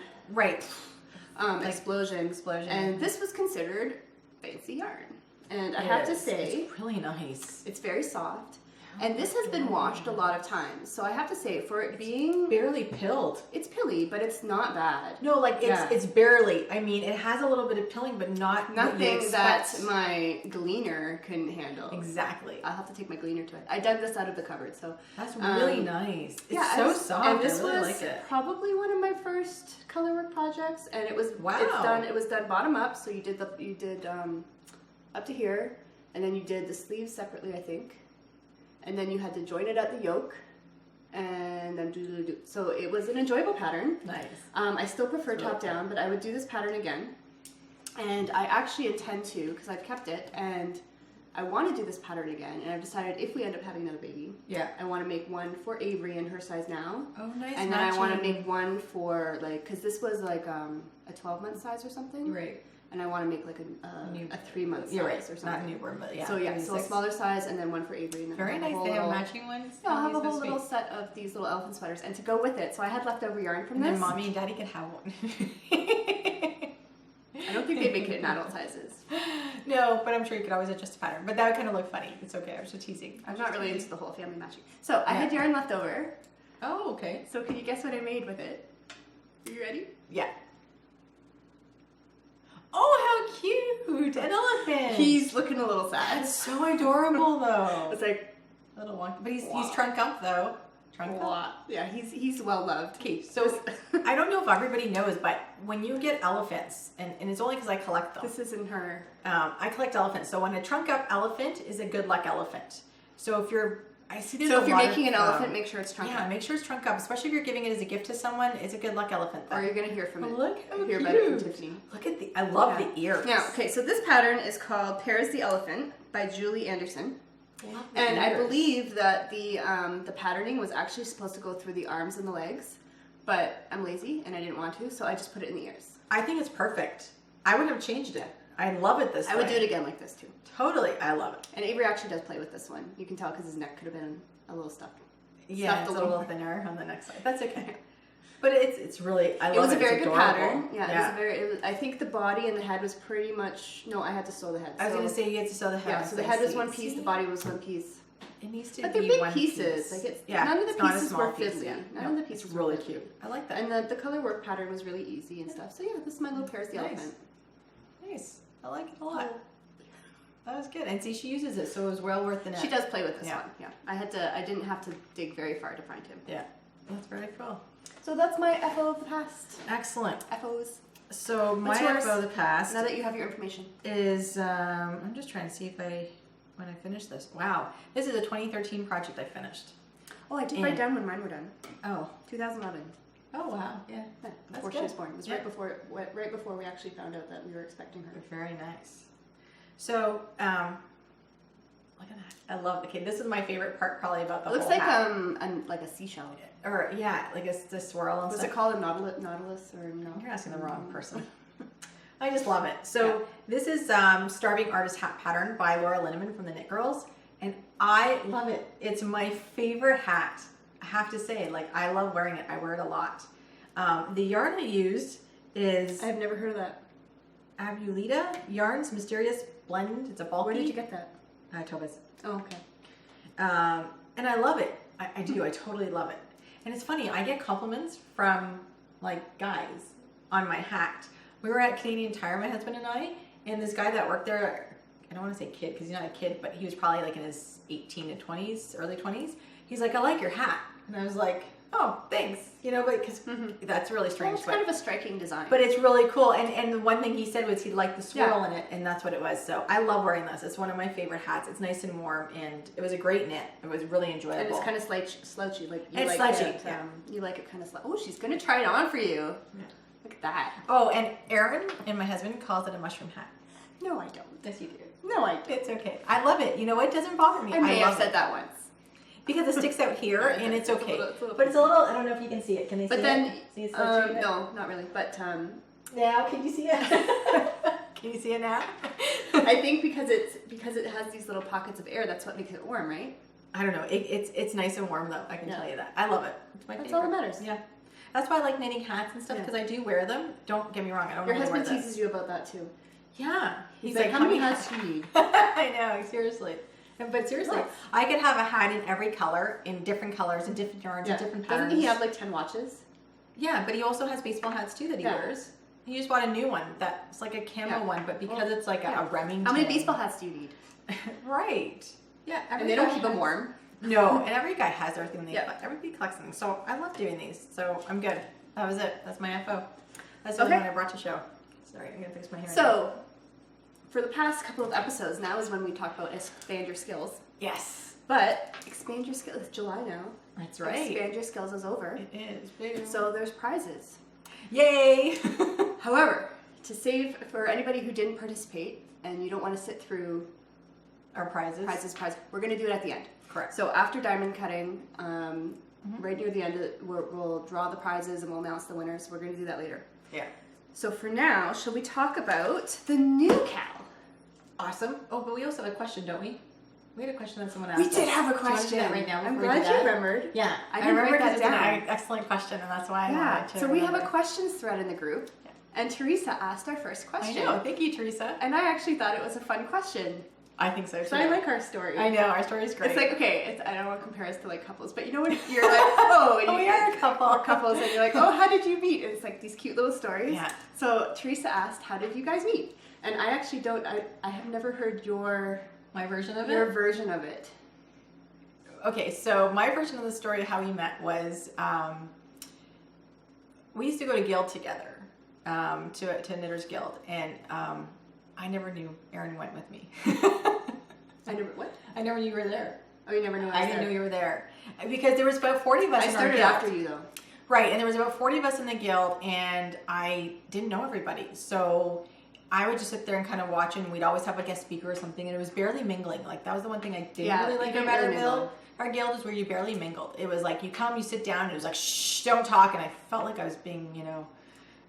explosion. And this was considered fancy yarn. And I have to say, it's really nice. It's very soft. And this has been washed a lot of times. So I have to say, for it being barely pilled. It's pilly, but it's not bad. No, like it's barely. I mean, it has a little bit of pilling, but nothing that my gleaner couldn't handle. Exactly. I'll have to take my gleaner to it. I dug this out of the cupboard, so that's really nice. It's so soft. And this I really was like it. probably one of my first colorwork projects, and it was It was done bottom up. So you did up to here, and then you did the sleeves separately, I think. And then you had to join it at the yoke, and then do. So it was an enjoyable pattern. Nice. I still prefer top down, but I would do this pattern again. And I actually intend to, because I've kept it, and I want to do this pattern again. And I've decided if we end up having another baby, I want to make one for Avery in her size now. Oh, nice. And then I want to make one for because this was like a 12-month size or something. Right. And I want to make like a 3-month size or something. Not newborn, but So so a smaller size and then one for Avery. And then very nice. They have matching ones. Yeah, I'll have a whole little set of these little elephant sweaters, and to go with it. So I had leftover yarn from this. And mommy and daddy can have one. I don't think they make it in adult sizes. No, but I'm sure you could always adjust the pattern. But that would kind of look funny. It's okay. I was just teasing. I'm not really into the whole family matching. So I had yarn left over. Oh, okay. So can you guess what I made with it? Are you ready? Yeah. Oh, how cute! An elephant. He's looking a little sad. That's so adorable, though. It's like a little wonky, but he's trunk up though. trunk A lot. Yeah, he's well loved. Okay, so I don't know if everybody knows, but when you get elephants, and it's only because I collect them. This isn't her. I collect elephants. So when a trunk up elephant is a good luck elephant. So if you're, if you're making an elephant, make sure it's trunk up. Yeah, make sure it's trunk up. Especially if you're giving it as a gift to someone, it's a good luck elephant. Then. Or you're gonna hear from it. Look how hear cute. about it from Tiffany. Look at I love the ears. Now, okay, so this pattern is called Pears the Elephant by Julie Anderson. And I believe that the patterning was actually supposed to go through the arms and the legs, but I'm lazy and I didn't want to, so I just put it in the ears. I think it's perfect. I would have changed it. I love it this way. I would do it again like this too. Totally, I love it. And Avery actually does play with this one. You can tell because his neck could have been a little stuffed. Yeah, it's a little thinner on the next side. That's okay. But it's really, I love it. It was a very good adorable. pattern. Yeah, it was I think the body and the head was pretty much, no, I had to sew the head. I was going to say you had to sew the head. Yeah, so the head was one piece, the body was one piece. It needs to but be they're big one pieces. Piece. Like it's, yeah, none of the pieces were piece, fiddly. Yeah. None of the pieces were really fiddly. cute. I like that. And the color work pattern was really easy and stuff. So yeah, this is my little Pears the Elephant. Nice. I like it a lot. That was good. And see, she uses it, so it was well worth the net. She does play with this one. Yeah. I didn't have to dig very far to find him. Yeah. That's very cool. So that's my FO of the past. Excellent. FOs. So my FO of the past. Now that you have your information. Is, I'm just trying to see when I finish this. Wow. This is a 2013 project I finished. Oh, I did write down when mine were done. Oh. 2011. Oh, wow. Yeah. Before she was born. It was right before we actually found out that we were expecting her. Very nice. So, look at that. I love it. Okay, this is my favorite part probably about the whole It looks like hat. like a seashell. Or, yeah, like a swirl and Was stuff. it called a nautilus or no? You're asking the wrong person. I just love it. So this is Starving Artist Hat Pattern by Laura Linneman from the Knit Girls. And I love it. It's my favorite hat. I have to say, like, I love wearing it. I wear it a lot. The yarn I used is... I've never heard of that. Abulita Yarns Mysterious Blend. It's a bulky. Where did you get that? Tobas. Oh, okay. And I love it. I do. I totally love it. And it's funny. I get compliments from, like, guys on my hat. We were at Canadian Tire, my husband and I, and this guy that worked there, I don't want to say kid because he's not a kid, but he was probably like in his 18 to 20s, early 20s. He's like, I like your hat. And I was like, oh, thanks. You know, but because that's really strange. Well, it's kind of a striking design. But it's really cool. And the one thing he said was he liked the swirl in it, and that's what it was. So I love wearing this. It's one of my favorite hats. It's nice and warm, and it was a great knit. It was really enjoyable. And it's kind of slouchy. Like you it's like slouchy, it. You like it kind of slouchy. Oh, she's going to try it on for you. Yeah. Look at that. Oh, and Erin and my husband calls it a mushroom hat. No, I don't. Yes, you do. No, I don't. It's okay. I love it. You know what? It doesn't bother me. I may have love said it. that once. Because it sticks out here, and it's okay. But it's a little, I don't know if you can see it. Can they see it? See it? No, not really. But now, can you see it? Can you see it now? I think because it has these little pockets of air, that's what makes it warm, right? I don't know. It's nice and warm, though. I can tell you that. I love it. It's my favorite. That's all that matters. Yeah. That's why I like knitting hats and stuff, because I do wear them. Don't get me wrong. I don't Your really wear husband teases you about that, too. Yeah. He's like, how many hats do you need? I know, seriously. But seriously, I could have a hat in every color, in different colors, and different yarns, and different patterns. Doesn't he have like 10 watches? Yeah, but he also has baseball hats too that he wears. He just bought a new one that's like a camo one, but because it's like a Remington. How many baseball hats do you need? Right. Yeah. And they don't keep them warm. No, and every guy has everything. Everybody collects them. So I love doing these. So I'm good. That was it. That's my FO. That's the one I brought to show. Sorry, I'm going to fix my hair. So, for the past couple of episodes, now is when we talk about expand your skills. Yes. But expand your skills. It's July now. That's right. Expand your skills is over. It is. Big. So there's prizes. Yay! However, to save for anybody who didn't participate and you don't want to sit through our prizes, we're going to do it at the end. Correct. So after diamond cutting, right near the end, we'll draw the prizes and we'll announce the winners. We're going to do that later. Yeah. So for now, shall we talk about the new Cal? Awesome. Oh, but we also have a question, don't we? We had a question that someone asked. We did have a question. Do you want to do that right now? I'm glad you remembered. Yeah, I remember because it's an excellent question, and that's why I wanted to. So we have a questions thread in the group, and Teresa asked our first question. I know. Thank you, Teresa. And I actually thought it was a fun question. I think so too. So I like our story. I know, our story's great. It's like, okay, I don't want to compare us to like couples, but you know when you're like, oh, and we are a couple. Or couples, and you're like, oh, how did you meet? And it's like these cute little stories. Yeah. So Teresa asked, how did you guys meet? And I actually don't, I have never heard my version of it. Your version of it. okay, so my version of the story of how we met was we used to go to Guild together, to Knitters Guild, and I never knew Erin went with me. I never knew you were there. Oh, you never knew I didn't know you were there. Because there was about 40 of us in our guild. I started after you, though. Right, and there was about 40 of us in the guild, and I didn't know everybody. So I would just sit there and kind of watch, and we'd always have a guest speaker or something, and it was barely mingling. Like, that was the one thing I didn't really like about our guild. Our guild is where you barely mingled. It was like, you come, you sit down, and it was like, shh, don't talk. And I felt like I was being,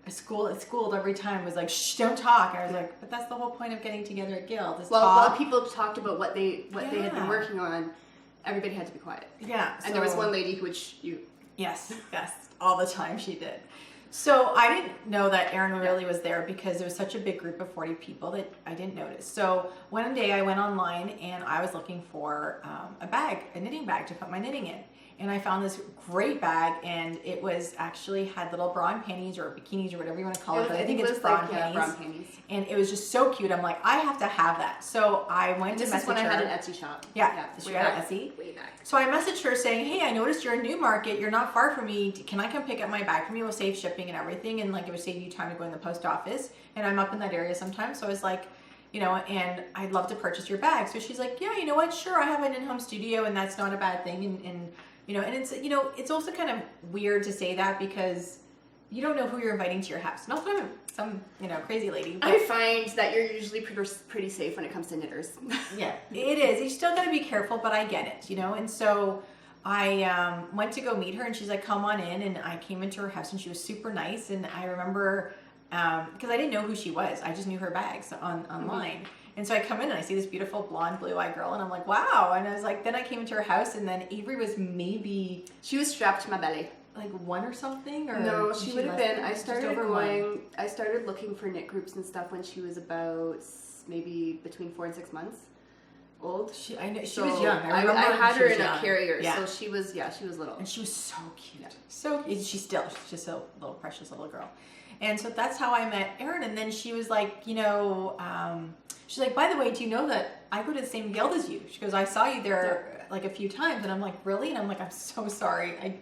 schooled every time. It was like, shh, don't talk. And I was like, but that's the whole point of getting together at guild, is talk. While people talked about what they had been working on, everybody had to be quiet. Yeah. And there was one lady who would you. Yes, all the time she did. So I didn't know that Erin really was there because it was such a big group of 40 people that I didn't notice. So one day I went online and I was looking for a knitting bag to put my knitting in. And I found this great bag, and it was actually had little bra and panties or bikinis or whatever you want to call it, but I think it's bra and panties. Bra and panties. And it was just so cute. I'm like, I have to have that. So I went to message her. This is when I had an Etsy shop. Yeah, she had an Etsy. Way back. So I messaged her saying, hey, I noticed you're in Newmarket. You're not far from me. Can I come pick up my bag from you? We'll save shipping and everything. And like, it would save you time to go in the post office. And I'm up in that area sometimes. So I was like, and I'd love to purchase your bag. So she's like, yeah, you know what? Sure. I have an in-home studio, and that's not a bad thing. And it's, it's also kind of weird to say that because you don't know who you're inviting to your house. Not that I'm some, crazy lady. But I find that you're usually pretty safe when it comes to knitters. Yeah, it is. You still got to be careful, but I get it, And so I went to go meet her, and she's like, come on in. And I came into her house, and she was super nice. And I remember, because I didn't know who she was. I just knew her bags online. Mm-hmm. And so I come in and I see this beautiful blonde, blue-eyed girl, and I'm like, wow. And I was like, then I came into her house, and then Avery was she was strapped to my belly. Like 1 or something? Or no, she would have been. I started looking for knit groups and stuff when she was about maybe between 4 and 6 months old. She was young. I had her in young. A carrier, yeah. So she was little. And she was so cute. Yeah. So she's just a little precious little girl. And so that's how I met Erin. And then she was like, she's like, by the way, do you know that I go to the same guild as you? She goes, I saw you there like a few times. And I'm like, really? And I'm like, I'm so sorry.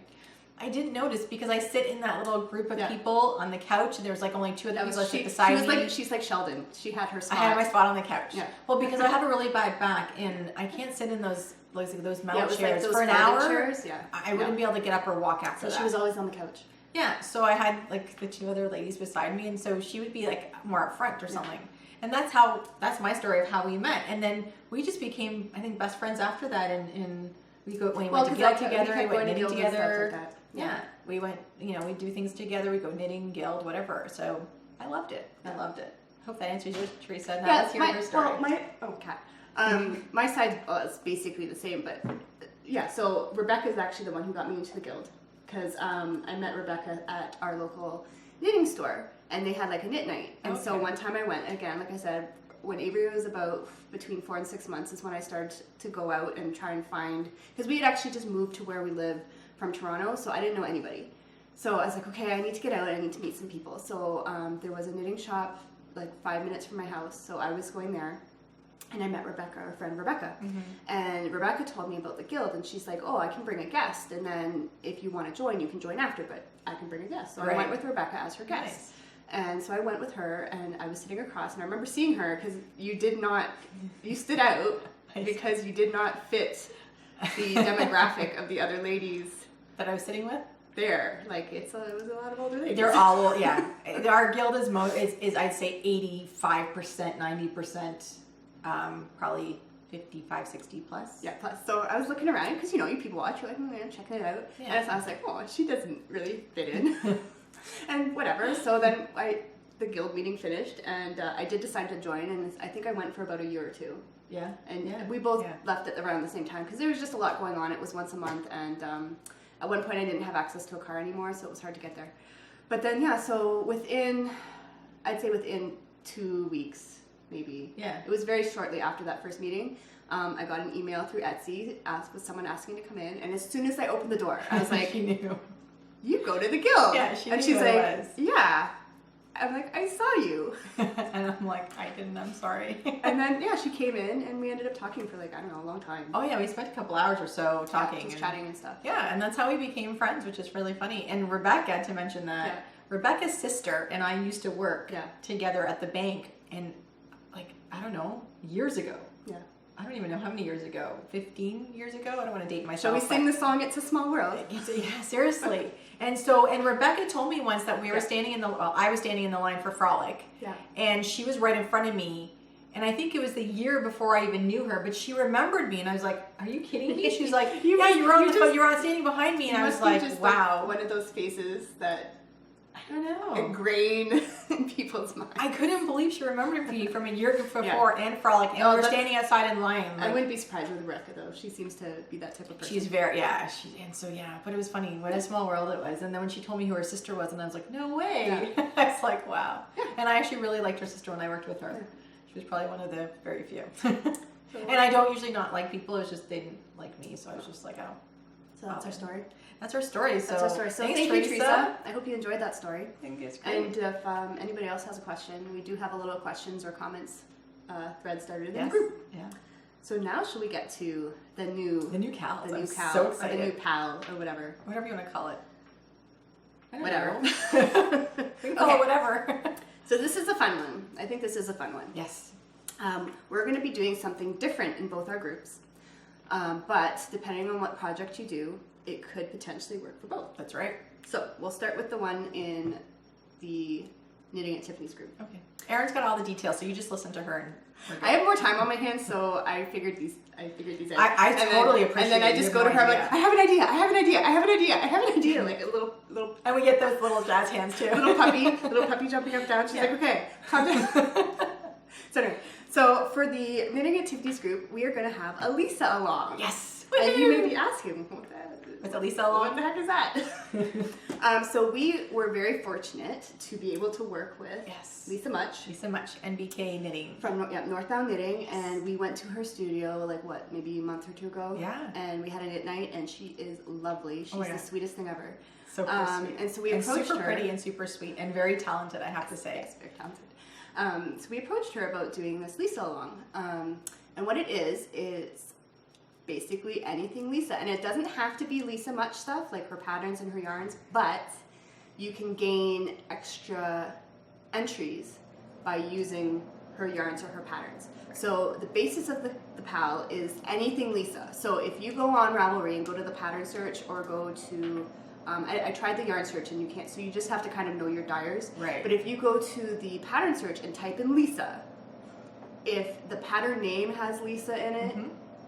I didn't notice because I sit in that little group of people on the couch, and there was like only 2 other people sit beside me. She's like Sheldon. She had her spot. I had my spot on the couch. Yeah. Well, because I have a really bad back, and I can't sit in those metal chairs like for an hour. Chairs. Yeah. I wouldn't be able to get up or walk after that. So she was always on the couch. Yeah. So I had like the 2 other ladies beside me, and so she would be like more up front or something. And that's my story of how we met. And then we just became, I think, best friends after that. And we went to Guild together, we went knitting together. Like that. Yeah, we went, we do things together. We go knitting, Guild, whatever. So I loved it. Hope that answers yours, Teresa. Now let's hear your story. My side was basically the same, but yeah. So Rebecca is actually the one who got me into the Guild because I met Rebecca at our local knitting store, and they had like a knit night. And so one time I went again, like I said, when Avery was about between 4 and 6 months is when I started to go out and try and find, because we had actually just moved to where we live from Toronto, so I didn't know anybody. So I was like, okay, I need to get out, I need to meet some people. So there was a knitting shop like 5 minutes from my house, so I was going there, and I met Rebecca, our friend Rebecca. Mm-hmm. And Rebecca told me about the Guild, and she's like, oh, I can bring a guest, and then if you want to join, you can join after, but I can bring a guest. So I went with Rebecca as her guest. Nice. And so I went with her, and I was sitting across, and I remember seeing her because you stood out because you did not fit the demographic of the other ladies that I was sitting with. There, like it was a lot of older ladies. They're all, yeah. Our guild is I'd say 85%, 90%, probably 55, 60 plus. Yeah, plus. So I was looking around because you people watch, you're like, I'm checking it out, and so I was like, oh, she doesn't really fit in. And whatever. So then the Guild meeting finished, and I did decide to join, and I think I went for about a year or 2. Yeah. And we both left at around the same time because there was just a lot going on. It was once a month, and at one point I didn't have access to a car anymore, so it was hard to get there. But then so I'd say within 2 weeks, maybe. Yeah. It was very shortly after that first meeting. I got an email through Etsy with someone asking to come in, and as soon as I opened the door, I was like, she knew. You go to the Guild. Yeah, she knew and she's what like, it was. Yeah. I'm like, I saw you. And I'm like, I didn't, I'm sorry. And then, yeah, she came in and we ended up talking for like, I don't know, a long time. Oh yeah, we spent a couple hours or so talking. Yeah, just chatting and stuff. Yeah, and that's how we became friends, which is really funny. And Rebecca, to mention that, Rebecca's sister and I used to work together at the bank, and like, I don't know, years ago. Yeah. I don't even know how many years ago. 15 years ago? I don't want to date myself. Shall we sing the song It's a Small World? Yeah, seriously. And Rebecca told me once that we were standing I was standing in the line for Frolic. Yeah. And she was right in front of me. And I think it was the year before I even knew her, but she remembered me, and I was like, "Are you kidding me?" She's like, "You were standing behind me," and I was like, "Wow." Like one of those faces that I don't know ingrained in people's minds. I couldn't believe she remembered me from a year before and Frolic, and we were standing outside in line. I wouldn't be surprised with Rebecca though. She seems to be that type of person. She's very but it was funny. What a small world it was. And then when she told me who her sister was, and I was like, "No way!" Yeah. I was like, "Wow." Yeah. And I actually really liked her sister when I worked with her. Yeah. She was probably one of the very few. And I don't usually not like people. It was just they didn't like me, so I was just like, "Oh." So that's our story. That's our story. So thank you, Teresa. I hope you enjoyed that story. I think it's great. And if anybody else has a question, we do have a little questions or comments thread started in the group. Yeah. So now should we get to the new KAL'S? The new I'm KAL, so excited. or the new pal, or whatever. Whatever you want to call it. Whatever. We can call it whatever. So this is a fun one. I think this is a fun one. Yes. We're going to be doing something different in both our groups. But depending on what project you do, it could potentially work for both. That's right. So we'll start with the one in the Knitting at Tiffany's group. Okay. Erin's got all the details, so you just listen to her. And I have more time on my hands, so I figured these out. I totally appreciate it. And then I just go to her, I'm like, I have an idea, like a little. And we get those little jazz hands too. little puppy jumping up down. She's like, okay, calm down. So for the Knitting at Tiffany's group, we are going to have Elisa along. Yes. And you may be asking, with Elisa along? What the heck is that? So we were very fortunate to be able to work with Lisa Much. NBK Knitting. From Northbound Knitting, and we went to her studio maybe a month or two ago. Yeah. And we had a knit night, and she is lovely. She's the sweetest thing ever. Super sweet. And so we approached her. Super pretty and super sweet and very talented, I have to say. Yes, very talented. So we approached her about doing this Lisa along. And what it is basically anything Lisa. And it doesn't have to be Lisa Much stuff, like her patterns and her yarns, but you can gain extra entries by using her yarns or her patterns. So the basis of the PAL is anything Lisa. So if you go on Ravelry and go to the pattern search or go to I tried the yarn search and you can't, so you just have to kind of know your dyers. Right. But if you go to the pattern search and type in Lisa, if the pattern name has Lisa in it,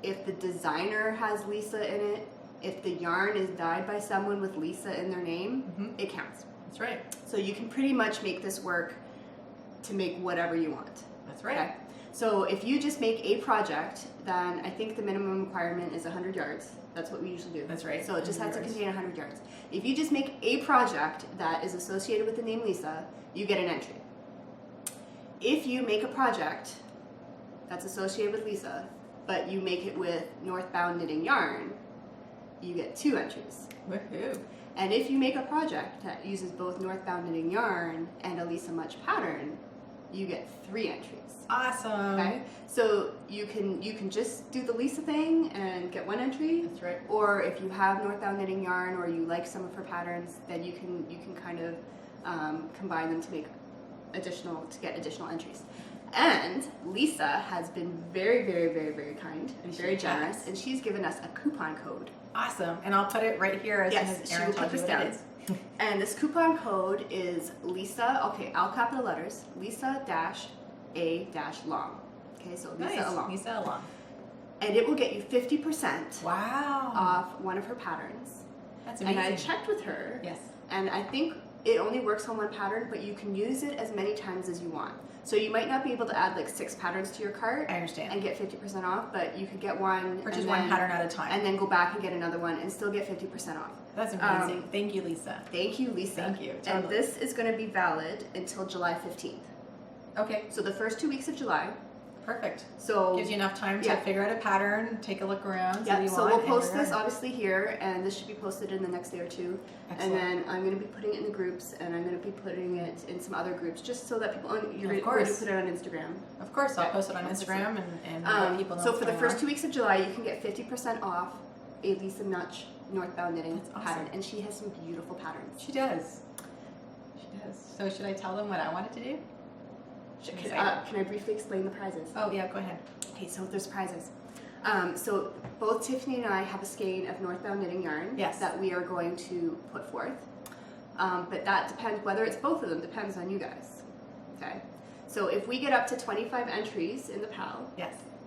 if the designer has Lisa in it, if the yarn is dyed by someone with Lisa in their name, it counts. That's right. So you can pretty much make this work to make whatever you want. That's right. Okay? So if you just make a project, then I think the minimum requirement is 100 yards. That's what we usually do. That's right. So it just has to contain 100 yards. If you just make a project that is associated with the name Lisa, you get an entry. If you make a project that's associated with Lisa, but you make it with Northbound Knitting yarn, you get 2 entries. Woohoo. And if you make a project that uses both Northbound Knitting yarn and a Lisa Much pattern, you get 3 entries. Awesome. Okay, so you can just do the Lisa thing and get 1 entry. That's right. Or if you have Northbound Knitting yarn or you like some of her patterns, then you can kind of combine them to get additional entries. And Lisa has been very, very, very, very kind and very generous, and she's given us a coupon code. Awesome, and I'll put it right here as soon as Erin tells you what it is. And this coupon code is Lisa, all capital letters, Lisa-A-long. Okay, so Lisa along. Lisa along. And it will get you 50% wow. off one of her patterns. That's amazing. And I checked with her. Yes. And I think it only works on one pattern, but you can use it as many times as you want. So you might not be able to add 6 patterns to your cart. I understand. And get 50% off, but you could get one. Purchase one pattern at a time. And then go back and get another one and still get 50% off. That's amazing. Thank you, Lisa. Thank you, Lisa. Thank you. Totally. And this is going to be valid until July 15th. Okay. So the first 2 weeks of July, Perfect. So gives you enough time to figure out a pattern, take a look around. Yeah. So we'll post this obviously here, and this should be posted in the next day or two. Excellent. And then I'm going to be putting it in the groups, and I'm going to be putting it in some other groups, just so that people. You're going to put it on Instagram. Of course, I'll post it on Instagram and let people know. So for the first 2 weeks of July, you can get 50% off a Lisa Nutch Northbound Knitting pattern, and she has some beautiful patterns. She does. She does. So should I tell them what I wanted to do? Can I briefly explain the prizes? Oh yeah, go ahead. Okay, so there's prizes. So both Tiffany and I have a skein of Northbound Knitting yarn that we are going to put forth. But that depends, whether it's both of them, depends on you guys. Okay? So if we get up to 25 entries in the PAL,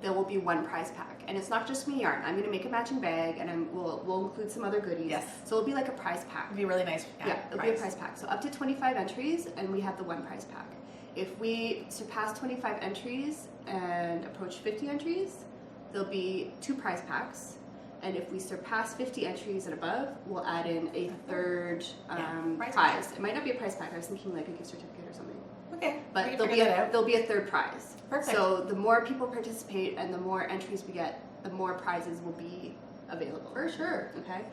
there will be one prize pack. And it's not just me yarn. I'm going to make a matching bag, and we'll include some other goodies. So it'll be like a prize pack. It'll be really nice. Yeah, it'll be a prize pack. So up to 25 entries, and we have the one prize pack. If we surpass 25 entries and approach 50 entries, there'll be 2 prize packs. And if we surpass 50 entries and above, we'll add in a third prize. It might not be a prize pack. I was thinking like a gift certificate or something. Okay. But there'll be a third prize. Perfect. So the more people participate and the more entries we get, the more prizes will be available. For sure. Okay.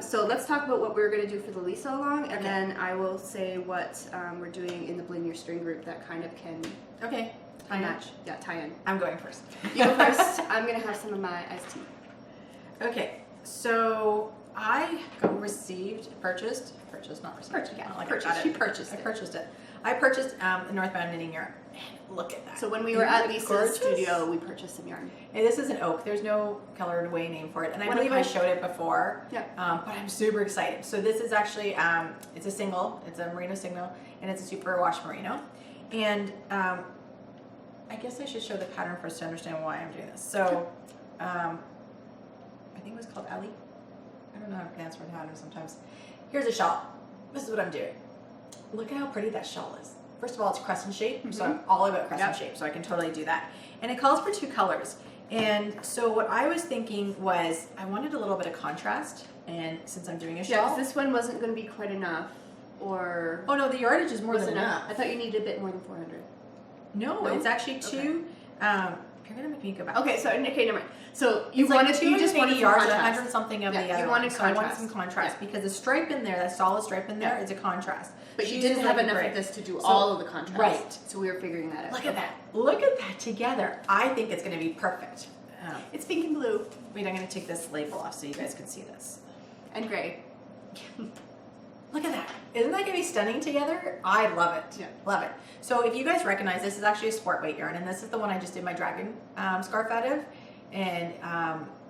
So let's talk about what we're going to do for the Lisa along, and then I will say what we're doing in the Bling Your String group that kind of can match. Yeah, tie in. I'm going first. You go first. I'm going to have some of my iced tea. Okay, so I purchased. She purchased it. I purchased the Northbound Knitting yarn. Look at that. So when we were at Lisa's studio, we purchased some yarn. And this is an oak. There's no colored away name for it. And I believe I showed it before. Yeah. But I'm super excited. So this is actually, it's a single. It's a merino single. And it's a super wash merino. And I guess I should show the pattern first to understand why I'm doing this. So I think it was called Ellie. I don't know how to pronounce her pattern sometimes. Here's a shawl. This is what I'm doing. Look at how pretty that shawl is. First of all, it's crescent shape, so I'm all about crescent shape, so I can totally do that. And it calls for 2 colors. And so what I was thinking was I wanted a little bit of contrast, and since I'm doing a shawl. Yeah, 'cause this one wasn't going to be quite enough, or... Oh no, the yardage is more than enough. I thought you needed a bit more than 400. No, it's actually 2. You're going to make me go back. Okay, so, never mind. So you just wanted yards, 100 something of the other. You wanted so I wanted some contrast because the stripe in there, that solid stripe in there, is a contrast. But you didn't have enough of this to do all of the contrast. Right. So we were figuring that out. Look at that. Look at that together. I think it's going to be perfect. It's pink and blue. Wait, I'm going to take this label off so you guys can see this. And gray. Look at that. Isn't that going to be stunning together? I love it. Yeah. Love it. So if you guys recognize, this is actually a sport weight yarn, and this is the one I just did my dragon scarf out of. And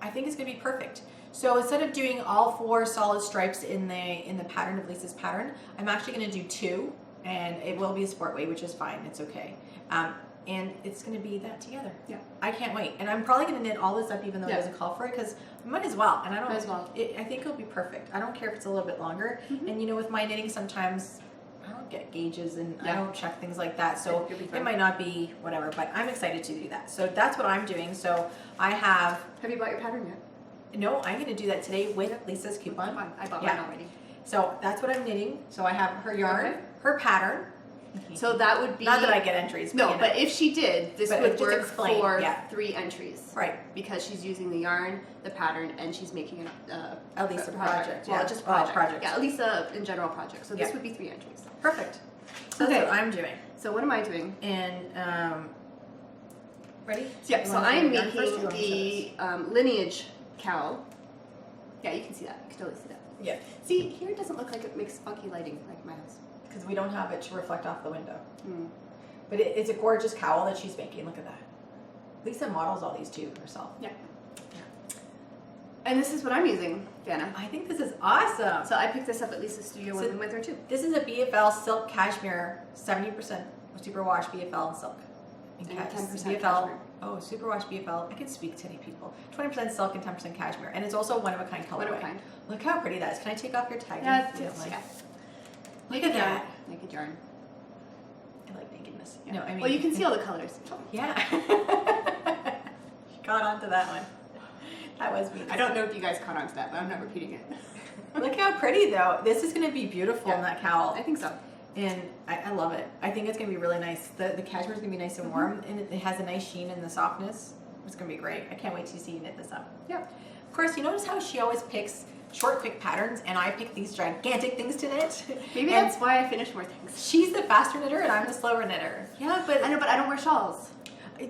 I think it's going to be perfect. So instead of doing all 4 solid stripes in the pattern of Lisa's pattern, I'm actually going to do 2, and it will be a sport weight, which is fine. It's okay. And it's going to be that together. Yeah. I can't wait. And I'm probably going to knit all this up even though it doesn't call for it, because I might as well. And I don't. Might as well. I think it'll be perfect. I don't care if it's a little bit longer. And you know, with my knitting, sometimes I don't get gauges and I don't check things like that. So it might not be whatever, but I'm excited to do that. So that's what I'm doing. So I have. Have you bought your pattern yet? No, I'm going to do that today with Lisa's coupon. I bought mine already. So that's what I'm knitting. So I have her yarn, her pattern. So that would be... Not that I get entries. No, but if she did, this would work for 3 entries. Right. Because she's using the yarn, the pattern, and she's making a Lisa project. Well, just project. Yeah, a Lisa in general project. So this would be 3 entries. Perfect. So that's what I'm doing. So what am I doing? And, ready? Yeah, so I'm making the lineage cowl. Yeah, you can see that. You can totally see that. Yeah. See, here it doesn't look like it makes funky lighting like my house. Because we don't have it to reflect off the window. But it's a gorgeous cowl that she's making. Look at that. Lisa models all these too herself. Yeah. And this is what I'm using, Vanna. I think this is awesome. So I picked this up at Lisa's studio when we went there too. This is a BFL silk cashmere, 70% superwash BFL and silk. And 10% BFL. cashmere. Oh, superwash BFL. I can speak to any people. 20% silk and 10% cashmere. And it's also one of a kind colorway. One of a kind. Look how pretty that is. Can I take off your tag? Yeah, Look at that. Naked yarn. I like nakedness. Yeah. No, I mean. Well, you can see all the colors. Yeah. Caught on to that one. That was beautiful. I don't know if you guys caught on to that, but I'm not repeating it. Look how pretty though. This is going to be beautiful in that cowl. I think so. And I love it. I think it's going to be really nice. The cashmere is going to be nice and warm, and it has a nice sheen in the softness. It's going to be great. I can't wait to see you knit this up. Yeah. Of course, you notice how she always picks short, quick patterns, and I pick these gigantic things to knit. Maybe that's why I finish more things. She's the faster knitter, and I'm the slower knitter. Yeah, but I know, but I don't wear shawls.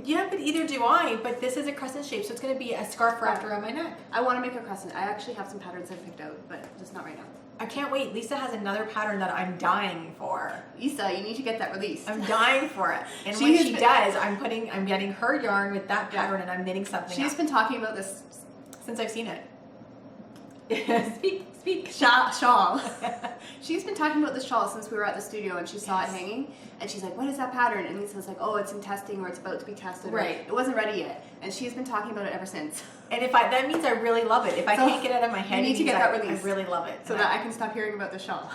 Yeah, but either do I. But this is a crescent shape, so it's going to be a scarf wrapped around my neck. I want to make a crescent. I actually have some patterns I've picked out, but just not right now. I can't wait. Lisa has another pattern that I'm dying for. Lisa, you need to get that released. I'm dying for it. And when she does, I'm getting her yarn with that pattern, and I'm knitting something. She's been talking about this since I've seen it. Speak. Shawl. She's been talking about this shawl since we were at the studio, and she saw it hanging, and she's like, "What is that pattern?" And Lisa's like, "Oh, it's in testing, or it's about to be tested. Right. It wasn't ready yet." And she's been talking about it ever since. And that means I really love it. If I can't get it out of my head, you need to get that released. I really love it, so that I can stop hearing about the shawl.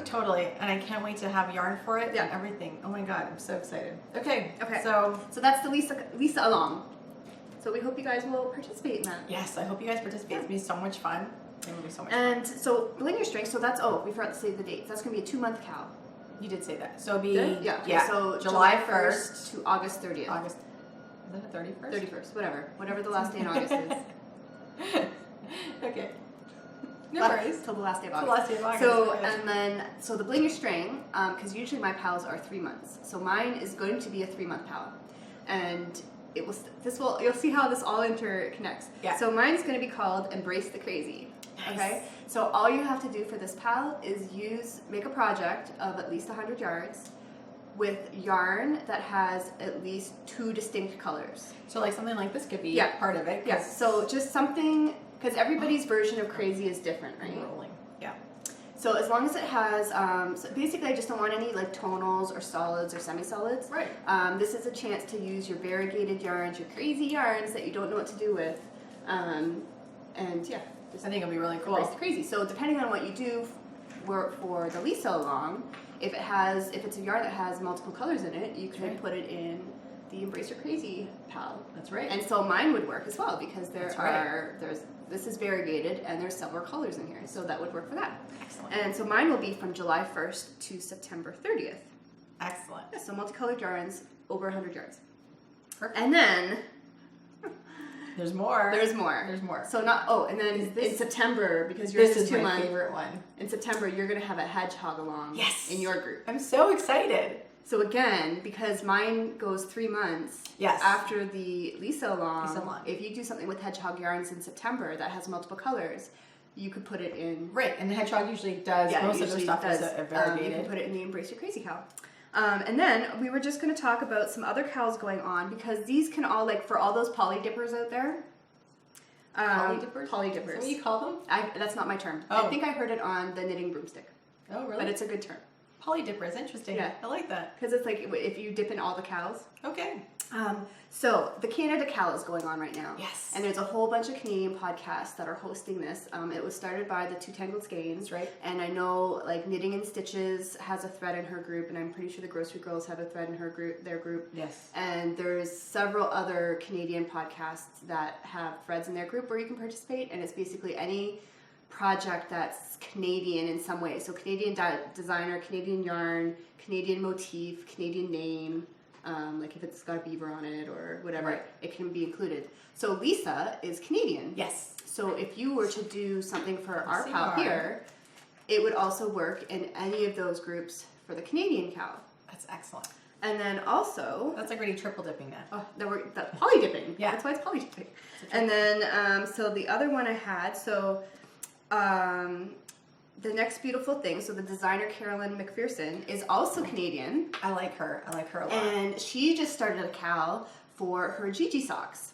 Totally, and I can't wait to have yarn for it. Yeah. And everything. Oh my god, I'm so excited. Okay. So that's the Lisa along. So we hope you guys will participate in that. Yes, I hope you guys participate. It's gonna be so much fun. It will be so much fun. So Bling Your Strength. So that's we forgot to say the dates. That's gonna be a 2-month Cal. You did say that. So it'll be So July 1st to August 30th. August. Is that the 31st? 31st. Whatever the last day in August is. Okay. No worries. Till the last day of August. Till the last day of August. So the Bling Your String, because usually my pals are 3 months. So mine is going to be a 3-month pal, and you'll see how this all interconnects. Yeah. So mine's going to be called Embrace the Crazy. Nice. Okay. So all you have to do for this pal is make a project of at least 100 yards with yarn that has at least 2 distinct colors. So like something like this could be part of it. Yes. So just something, because everybody's version of crazy is different, right? Rolling. Yeah. So as long as it has, so basically I just don't want any like tonals or solids or semi-solids. Right. This is a chance to use your variegated yarns, your crazy yarns that you don't know what to do with. And yeah. I think it'll be really cool. Embrace the crazy. So depending on what you do for the Lisa along, if it's a yarn that has multiple colors in it, you could put it in the Embrace Your Crazy pal. That's right. And so mine would work as well, because this is variegated and there's several colors in here, so that would work for that. Excellent. And so mine will be from July 1st to September 30th. Excellent. So multicolored yarns, over 100 yards. Perfect. And then there's more. There's more. So and then in September, because yours is 2 months. This is my favorite one. In September, you're going to have a hedgehog along in your group. I'm so excited. So again, because mine goes 3 months after the Lisa along, if you do something with hedgehog yarns in September that has multiple colors, you could put it in. Right, and the hedgehog usually does most of the stuff is variegated. You can put it in the Embrace Your Crazy Cal. And then we were just going to talk about some other cows going on, because these can all, like, for all those poly dippers out there. Poly dippers? Poly dippers. Is that what you call them? That's not my term. Oh. I think I heard it on the Knitting Broomstick. Oh, really? But it's a good term. Poly dipper is interesting. Yeah. I like that. Because it's like if you dip in all the cows. Okay. So the Canada Cal is going on right now. Yes. And there's a whole bunch of Canadian podcasts that are hosting this. It was started by the Two Tangled Skeins. Right. And I know like Knitting and Stitches has a thread in her group, and I'm pretty sure the Grocery Girls have a thread in their group. Yes. And there's several other Canadian podcasts that have threads in their group where you can participate, and it's basically any project that's Canadian in some way. So Canadian designer, Canadian yarn, Canadian motif, Canadian name, like if it's got a beaver on it or whatever, it can be included. So Lisa is Canadian. Yes. So if you were to do something for our pal here, it would also work in any of those groups for the Canadian cow. That's excellent. And then also... That's like already triple dipping that. Oh, that's poly dipping. Yeah. That's why it's poly dipping. And then, so the other one I had, the Next Beautiful Thing, so the designer Carolyn McPherson is also Canadian. I like her a lot. And she just started a cal for her Gigi socks.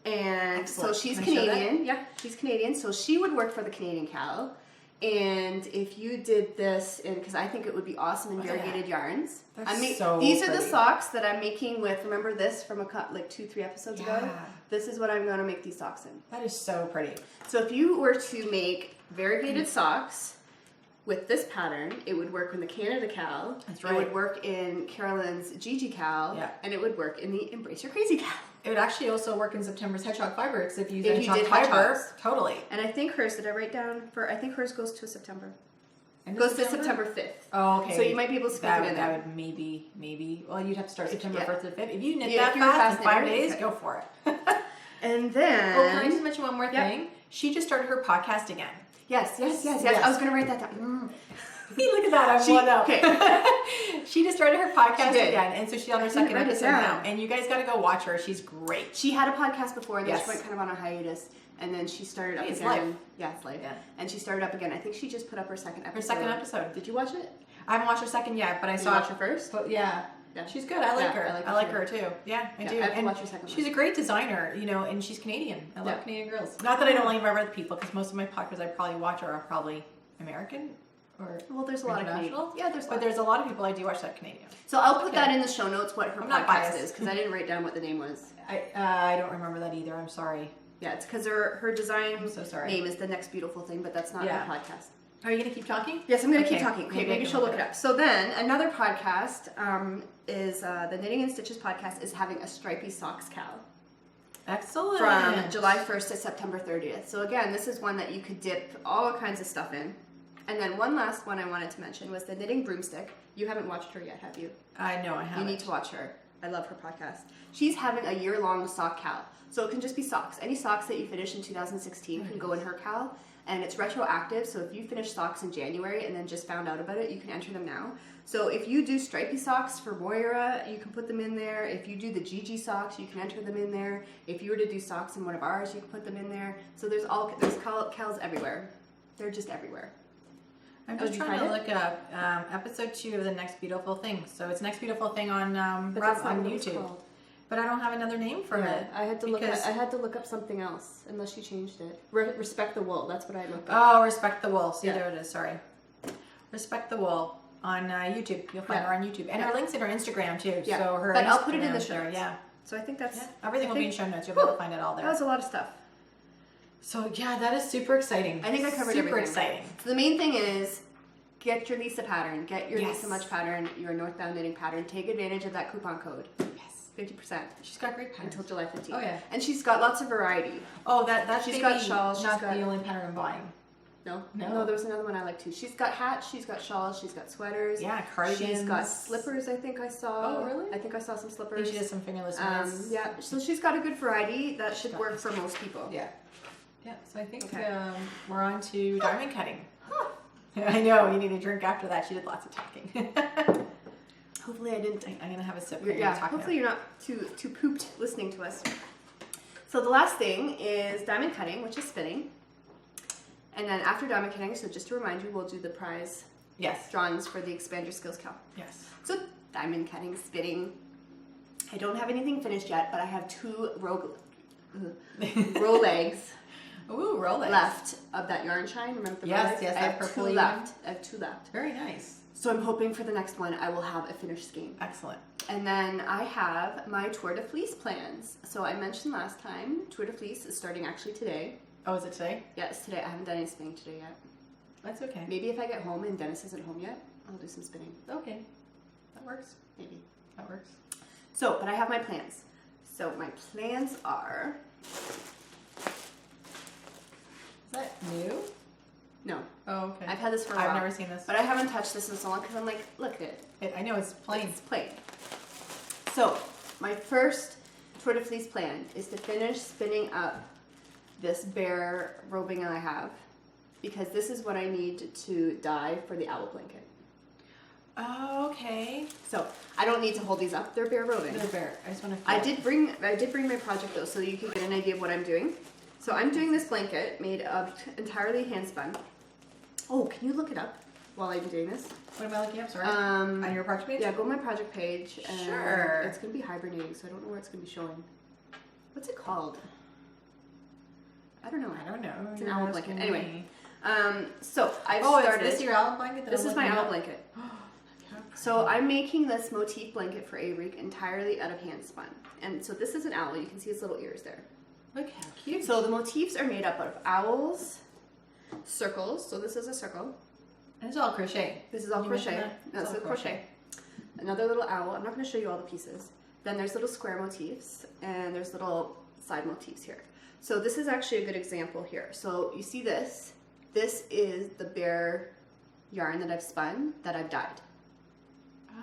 And excellent. So she's Canadian. Yeah, she's Canadian. So she would work for the Canadian cal. And if you did this, because I think it would be awesome in variegated yarns. These are the socks that I'm making with, remember this from like 2-3 episodes ago? This is what I'm going to make these socks in. That is so pretty. So if you were to make variegated socks with this pattern, it would work in the Canada Cal. That's right. It would work in Carolyn's Gigi Cal. Yeah. And it would work in the Embrace Your Crazy Cal. It would actually also work in September's hedgehog fiber, because if you use hedgehog fiber, hedgehogs. totally. And I think hers, did I write down I think hers goes to September. Goes to September 5th. Oh, okay. So you might be able to squeeze it in there. That would maybe. Well, you'd have to start September 1st to the 5th. If you knit Yeah, that if you're fast in 5 knitter, days, okay. go for it. And then... Oh, can I just mention one more thing? She just started her podcast again. Yes. I was going to write that down. Look at that, I'm one up. Okay. She just started her podcast again, and so she's on her second write it episode down. now. And you guys got to go watch her. She's great. She had a podcast before, and then Yes. she went kind of on a hiatus, and then she started up It's again. live. Yeah, it's live. Yeah. And she started up again. I think she just put up her second episode. Her second episode. Did you watch it? I haven't watched her second yet, but I Did saw you watch her first? But yeah. Yeah. She's good. I like Yeah, her. I like her her too. Yeah, I do. I have to And watch her second she's one. a great designer, you know, and she's Canadian. I love Yeah. Canadian girls. Not that I don't like my other people, because most of my podcasts I probably watch are probably American or Well, there's a lot of Canadian. international. Yeah, But there's a lot of people I do watch that Canadian. So I'll put that in the show notes what her I'm not podcast biased. is, because I didn't write down what the name was. I don't remember that either. I'm sorry. Yeah, it's because her design I'm so sorry. name is The Next Beautiful Thing, but that's not Yeah. her podcast. Are you gonna keep talking? Yes, I'm going to Okay. keep talking. Okay, Maybe I maybe can she'll look look it it up. So then, another podcast is the Knitting and Stitches podcast is having a stripy socks cal Excellent. from July 1st to September 30th. So again, this is one that you could dip all kinds of stuff in. And then one last one I wanted to mention was the Knitting Broomstick. You haven't watched her yet, have you? I know I have. You need to watch her. I love her podcast. She's having a year-long sock cal. So it can just be socks. Any socks that you finish in 2016 can go in her cal. And it's retroactive, so if you finish socks in January and then just found out about it, you can enter them now. So if you do stripy socks for Moira, you can put them in there. If you do the Gigi socks, you can enter them in there. If you were to do socks in one of ours, you can put them in there. So there's KAL'S everywhere. They're just everywhere. I'm just trying to look up episode 2 of The Next Beautiful Thing. So it's Next Beautiful Thing on But that's not on what it's YouTube. called. But I don't have another name for it. I had to look. because- I had to look up something else, unless she changed it. Respect the Wool. That's what I looked up. Oh, Respect the Wool. See, Yeah. there it is. Sorry. Respect the Wool on YouTube. You'll find Yeah. her on YouTube. And her link's in her Instagram too. Yeah. So her But I'll put it in the Instagram's show there, notes. Yeah. So I think that's Everything will be in show notes. You'll be able to find it all That there. was a lot of stuff. So yeah, that is super exciting. I think I covered super everything. exciting. So the main thing is get your Lisa pattern, get your Yes. Lisa Much pattern, your Northbound Knitting pattern. Take advantage of that coupon code. Yes. 50% She's got great patterns. until July 15th. Oh, yeah. And she's got lots of variety. Oh, that's She's maybe got shawls, she's not got- the only pattern I'm buying. No? No. There was another one I like too. She's got hats, she's got shawls, she's got sweaters. Yeah, cardigans. She's got slippers, I think I saw. Oh, really? I think I saw some I think slippers. she does some fingerless knits. Yeah, so she's got a good variety that should work for most people. Yeah. Yeah, so I think Okay. we're on to diamond cutting. I know, you need a drink after that. She did lots of talking. Hopefully I didn't. I'm gonna have a sip. Yeah, hopefully you're not too pooped listening to us. So the last thing is diamond cutting, which is spinning. And then after diamond cutting, so just to remind you, we'll do the prize Yes. drawings for the Expand Your Skills Cal. Yes. So diamond cutting, spinning. I don't have anything finished yet, but I have 2 row legs Ooh, Rolex. left of that yarn shine. Remember the Yes, row legs? yes, I that have purple 2 yarn. left. I have 2 left. Very nice. So I'm hoping for the next one I will have a finished skein. Excellent. And then I have my Tour de Fleece plans. So I mentioned last time, Tour de Fleece is starting actually today. Oh, is it today? Yes, today. I haven't done any spinning today yet. That's okay. Maybe if I get home and Dennis isn't home yet, I'll do some spinning. Okay. That works. Maybe. That works. So, but I have my plans. So my plans are... Is that new? No. Oh, okay. I've had this for a while. I've never seen this. But I haven't touched this in so long because I'm like, look at it. I know it's plain. It's plain. So, my first Tour de Fleece plan is to finish spinning up this bare robing I have, because this is what I need to dye for the owl blanket. Oh, okay. So, I don't need to hold these up. They're bare roving. They're bare. I just want to. I did bring my project though, so you can get an idea of what I'm doing. So I'm doing this blanket made of entirely hand spun. Oh, can you look it up while I'm doing this? What am I looking up? Sorry. On your project page? Yeah, go to my project page. And Sure. It's gonna be hibernating, so I don't know where it's gonna be showing. What's it called? I don't know. I don't know. It's an You're owl asking blanket. Anyway, me. so I've Oh, started. is this your owl blanket? that This I'm is my looking owl at? blanket. So I'm making this motif blanket for Avery entirely out of hand spun. And so this is an owl. You can see its little ears there. Look how cute. So the motifs are made up of owls, circles. So this is a circle. And it's all crochet. This is all You crochet. mentioned that? No, It's this all is crochet. Another little owl. I'm not going to show you all the pieces. Then there's little square motifs, and there's little side motifs here. So this is actually a good example here. So you see this. This is the bare yarn that I've spun that I've dyed.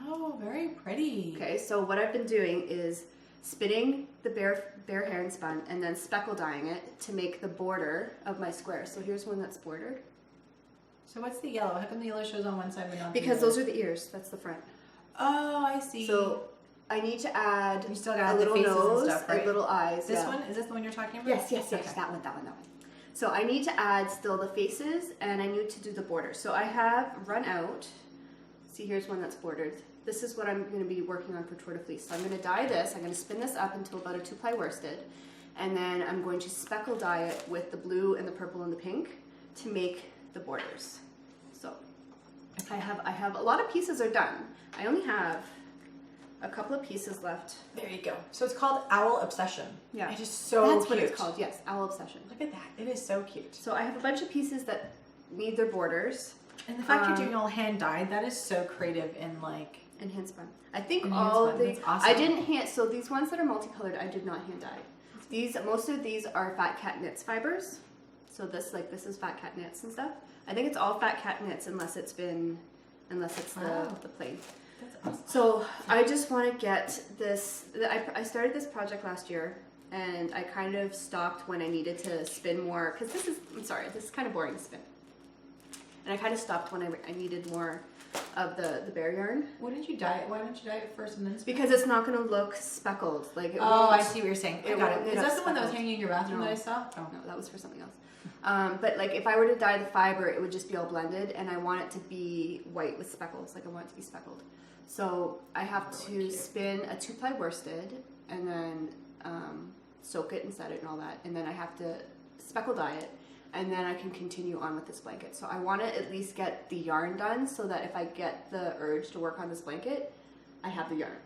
Oh, very pretty. Okay, so what I've been doing is spinning the bare hair and spun and then speckle dyeing it to make the border of my square. So here's one that's bordered. So what's the yellow? How come the yellow shows on one side but not Because the other? those are the ears. That's the front. Oh, I see. So I need to add you still got a little the faces nose and stuff, right? and little eyes. This one? Is this the one you're talking about? Yes. Okay. That one. So I need to add still the faces and I need to do the border. So I have run out. See, here's one that's bordered. This is what I'm going to be working on for Tour de Fleece. So I'm going to dye this. I'm going to spin this up until about a 2-ply worsted. And then I'm going to speckle dye it with the blue and the purple and the pink to make the borders. So I have a lot of pieces are done. I only have a couple of pieces left. There you go. So it's called Owl Obsession. Yeah. It's just so That's cute. what it's called, yes. Owl Obsession. Look at that. It is so cute. So I have a bunch of pieces that need their borders. And the fact you're doing all hand dyed, that is so creative and like... And hand spun. I think And all hand of spun. the... That's awesome. I didn't hand... So these ones that are multicolored, I did not hand dye. Most of these are Fat Cat Knits fibers. So this is Fat Cat Knits and stuff. I think it's all Fat Cat Knits unless it's the plain. That's awesome. So I just want to get this. I started this project last year, and I kind of stopped when I needed to spin more because this is kind of boring to spin. And I kind of stopped when I needed more of the bare yarn. Why didn't you dye it first and then spin? Because it's not going to look speckled. Like it Oh, won't- I see what you're saying. I it got won't it. Is knit that up the one that was speckled. hanging in your bathroom No. that I saw? Oh. No, that was for something else. But like if I were to dye the fiber, it would just be all blended, and I want it to be white with speckles. Like I want it to be speckled. So I have to spin a 2-ply worsted and then soak it and set it and all that, and then I have to speckle dye it, and then I can continue on with this blanket. So I want to at least get the yarn done so that if I get the urge to work on this blanket, I have the yarn.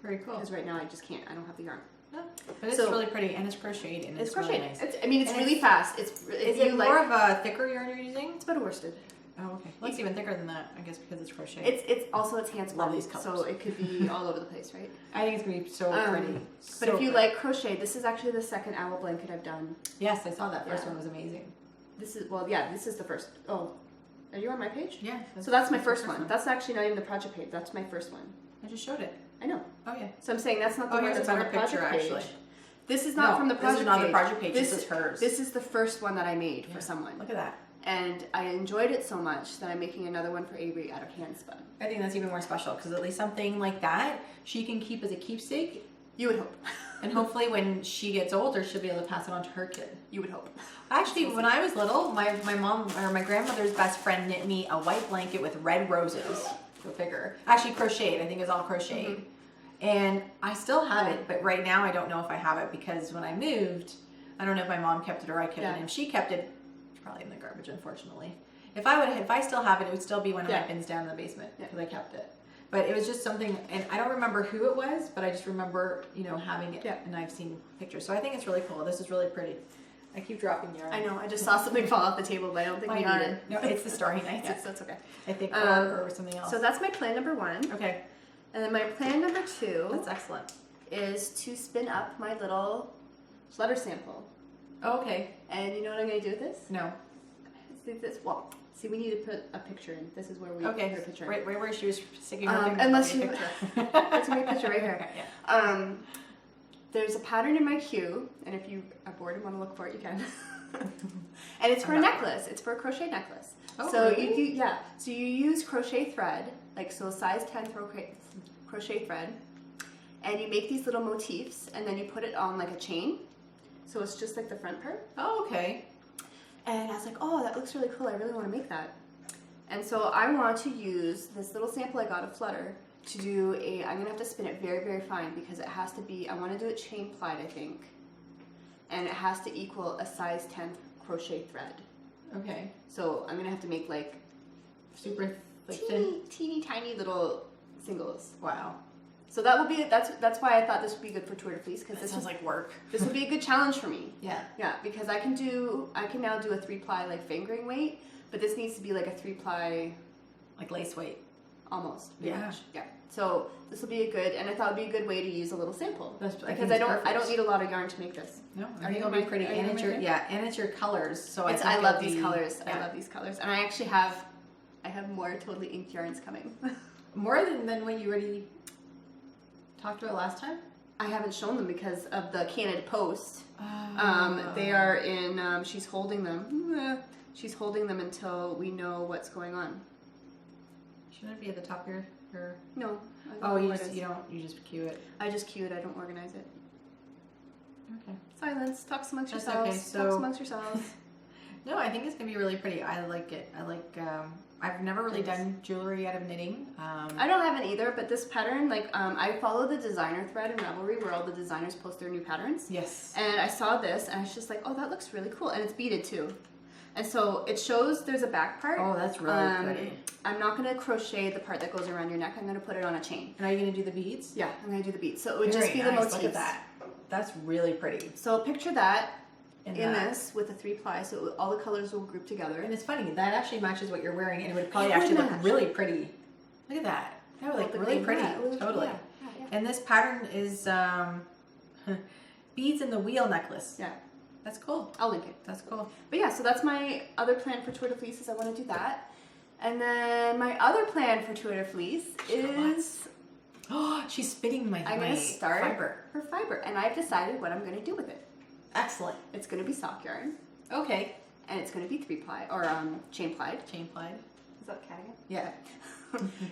Very cool. Because right now I just can't. I don't have the yarn. No, but it's So- really pretty and it's crocheted and It's really crocheted. nice. It's And really fast. Is it more of a thicker yarn you're using? It's better worsted. Oh, okay. Well, it's even thicker than that, I guess, because it's crochet. It's hand spun, these colors. so it could be all over the place, right? I think it's gonna be so pretty. But So if you pretty. like crochet, this is actually the second owl blanket I've done. Yes, I saw that first Yeah. one was amazing. This is the first. Oh, are you on my page? Yeah. So that's my the first one. That's actually not even the project page. That's my first one. I just showed it. I know. Oh yeah. So I'm saying that's not the Oh, one here's a that's on the better project picture, page. actually. This is not No, from the project This is not page. the project page. This is hers. This is the first one that I made Yeah. for someone. Look at that. And I enjoyed it so much that I'm making another one for Avery out of hand spun. I think that's even more special because at least something like that she can keep as a keepsake, You would hope. and hopefully when she gets older, she'll be able to pass it on to her kid. You would hope. Actually, when I was little, my mom or my grandmother's best friend knit me a white blanket with red roses. Go figure. Actually, crocheted. I think it was all crocheted. And I still have it, but right now I don't know if I have it because when I moved, I don't know if my mom kept it or I kept it. And if she kept it, it's probably in the garbage, unfortunately. If I still have it, it would still be one of my bins down in the basement because I kept it. But it was just something, and I don't remember who it was, but I just remember, having it. Yeah. And I've seen pictures, so I think it's really cool. This is really pretty. I keep dropping yarn. I know. I just saw something fall off the table, but I don't think we need it. No, it's the Starry Nights. That's okay. I think, or something else. So that's my plan number 1. Okay, And then my plan number 2 that's excellent. is to spin up my little flutter sample. Oh, okay. And you know what I'm going to do with this? No. See, we need to put a picture in. This is where we Okay. put a picture in. Right where she was sticking her finger. Unless in the you- picture. That's a great picture right here. Okay, yeah. There's a pattern in my queue, and if you are bored and want to look for it, you can. And it's for a I'm not- necklace. It's for a crochet necklace. Oh, so really? So you use crochet thread, size 10 crochet thread, and you make these little motifs, and then you put it on like a chain. So it's just like the front part. Oh, okay. And I was like, oh, that looks really cool. I really want to make that. And so I want to use this little sample I got of Flutter to do I'm going to have to spin it very, very fine because it has to be, I want to do it chain plied, I think. And it has to equal a size 10 crochet thread. Okay. So I'm going to have to make like Super thin. teeny tiny little singles. Wow. So that will be, that's why I thought this would be good for Tour de Fleece because That this sounds like work. this would be a good challenge for me. Yeah. Yeah, because I can now do a 3-ply like fingering weight, but this needs to be like a 3-ply Like lace weight. almost. Yeah. Much. Yeah. So this will be a good, and I thought it'd be a good way to use a little sample. I think Because it's I perfect. don't need a lot of yarn to make this. No, Are I think you it'll be my- pretty. are you And my it's your fan? and it's your colors. So I think love it'll these be- colors. yeah. I love these colors, and I actually have have more totally inked yarns coming. More than what you already talked about last time? I haven't shown them because of the canned post. Oh. They are in, she's holding them. She's holding them until we know what's going on. Shouldn't it be at the top of your... No. Oh, you just cue it. I just cue it, I don't organize it. Okay. Silence, talk amongst That's yourselves. okay, so- Talk amongst yourselves. No, I think it's gonna be really pretty. I like it. I like. I've never really done jewelry out of knitting. I don't have it either, but this pattern, like, I follow the designer thread in Ravelry where all the designers post their new patterns. Yes. And I saw this, and I was just like, oh, that looks really cool, and it's beaded too. And so it shows there's a back part. Oh, that's really pretty. I'm not gonna crochet the part that goes around your neck. I'm gonna put it on a chain. And are you gonna do the beads? Yeah, I'm gonna do the beads. So it would just Very be the nice. motifs. Look at that. That's really pretty. So picture that in that. this with a 3-ply, so all the colors will group together. And it's funny, that actually matches what you're wearing, and it would probably It would actually look match. really pretty. Look at that. That would look really pretty. Totally. Yeah. And this pattern is beads in the wheel necklace. Yeah. That's cool. I'll link it. That's cool. But yeah, so that's my other plan for Tour de Fleece is I want to do that. And then my other plan for Tour de Fleece is Oh, she's spinning my I'm going to start fiber. her fiber. And I've decided what I'm going to do with it. Excellent. It's going to be sock yarn. Okay. And it's going to be 3-ply or chain plied. Chain plied. Is that cat again? Yeah.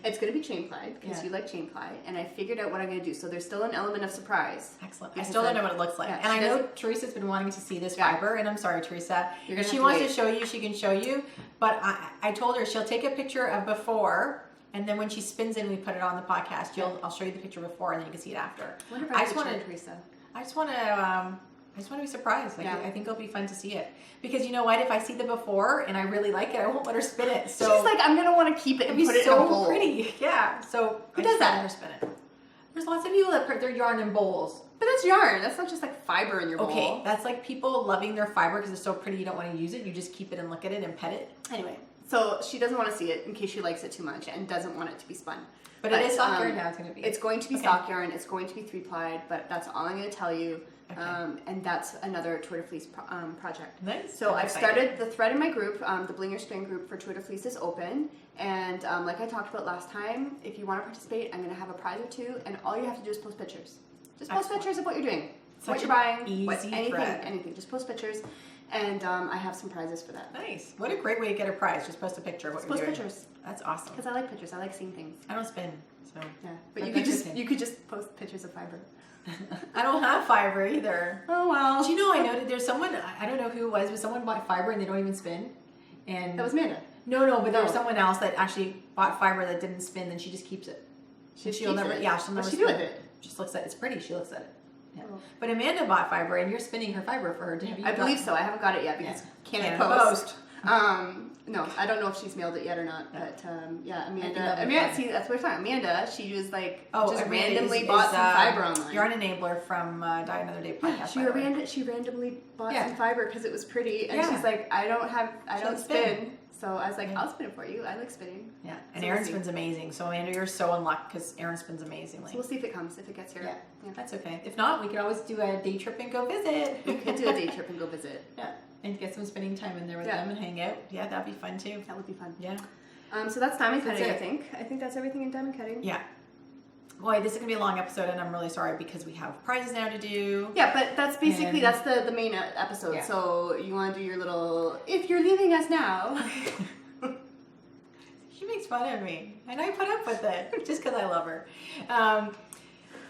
It's going to be chain plied because Yeah. you like chain ply. And I figured out what I'm going to do. So there's still an element of surprise. Excellent. I Because still don't know what it looks like. yeah, and I she know doesn't- Teresa's been wanting to see this Yeah. fiber, and I'm sorry, Teresa. You're If gonna she have to wants to wait. show you, she can show you. But I told her she'll take a picture of before, and then when she spins in, we put it on the podcast. I'll show you the picture before, and then you can see it after. What if I I just want wanna- Teresa? I just want to be surprised. Like, Yeah. I think it'll be fun to see it. Because you know what? If I see the before and I really like it, I won't let her spin it. So She's like, I'm going to want to keep it it'd and be put it in a so bowl. pretty. Yeah. So Who I does just that? let her spin it. There's lots of people that put their yarn in bowls. But that's yarn. That's not just like fiber in your bowl. Okay, that's like people loving their fiber because it's so pretty you don't want to use it. You just keep it and look at it and pet it. Anyway, so she doesn't want to see it in case she likes it too much and doesn't want it to be spun. But it is sock yarn now. It's going to be. It's going to be Okay. sock yarn. It's going to be 3-plied, but that's all I'm going to tell you. Okay. And that's another Tour de Fleece project. Nice. So I'm I've excited. started the thread in my group. The Blinger String group for Tour de Fleece is open. And like I talked about last time, if you want to participate, I'm going to have a prize or two. And all you have to do is post pictures. Just post Excellent. pictures of what you're doing, Such what you're an buying, what, easy anything, thread. anything. Just post pictures. And I have some prizes for that. Nice. What a great way to get a prize. Just post a picture of what Just you're post doing. pictures. That's awesome. Because I like pictures. I like seeing things. I don't spin, so. Yeah. But That's you could just post pictures of fiber. I don't have fiber either. Oh well. Do you know, I noted there's someone, I don't know who it was, but someone bought fiber and they don't even spin. And That was Amanda. No, but there was Oh. someone else that actually bought fiber that didn't spin, and she just keeps it. She'll she'll never, it. yeah, she'll never What's she spin do with it? Just looks at it's pretty. She looks at it. Yeah. Oh. But Amanda bought fiber, and you're spinning her fiber for her. I believe so. I haven't got it yet because Canada Post. No, I don't know if she's mailed it yet or not. But yeah, Amanda. See, that's what we're talking. Amanda, she was like just Amanda randomly is, bought some fiber online. You're an enabler from Die Another Day podcast. She randomly bought Yeah. some fiber because it was pretty, and Yeah. she's like, I don't She'll spin. spin. So I was like, Yeah. I'll spin it for you. I like spinning. Yeah, and So Erin we'll see. spins amazing. So Amanda, you're so in luck because Erin spins amazingly. So we'll see if it comes, if it gets here. Yeah. That's okay. If not, we could always do a day trip and go visit. We could do a day trip and go visit. Yeah, and get some spending time in there with Yeah. them and hang out. Yeah, that'd be fun too. That would be fun. Yeah. So that's diamond That's cutting, it. I think. I think that's everything in diamond cutting. Yeah. Boy, this is gonna be a long episode, and I'm really sorry because we have prizes now to do. Yeah, but that's basically, And- that's the main episode. Yeah. So you want to do your little, if you're leaving us now. She makes fun of me, and I put up with it just because I love her.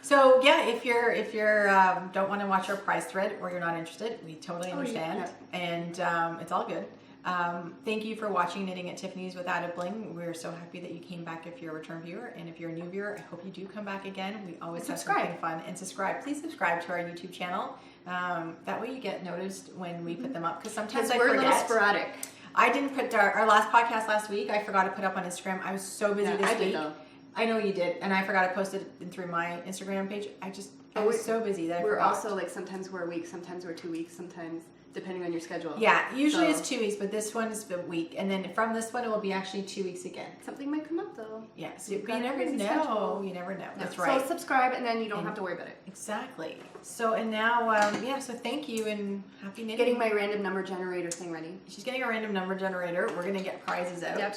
So yeah, if you're don't want to watch our prize thread or you're not interested, we totally understand, and it's all good. Thank you for watching Knitting at Tiffany's with Bling. We're so happy that you came back if you're a return viewer, and if you're a new viewer, I hope you do come back again. We always have something fun, and subscribe. Please subscribe to our YouTube channel. That way you get noticed when we put them up, because sometimes I we're forget. a little sporadic. I didn't put our last podcast last week. I forgot to put up on Instagram. I was so busy this I week. did though. I know you did, and I forgot to post it through my Instagram page. I was so busy that I We're forgot. also like, sometimes we're a week, sometimes we're 2 weeks, sometimes depending on your schedule. Yeah, usually So- it's 2 weeks, but this one is a week, and then from this one it will be actually 2 weeks again. Something might come up though. Yeah, so You've you got a never crazy know. schedule. You never know. No. That's right. So subscribe, and then you don't have to worry about it. Exactly. So and now, so thank you and happy knitting. Getting my random number generator thing ready. She's getting a random number generator. We're gonna get prizes out. Yep.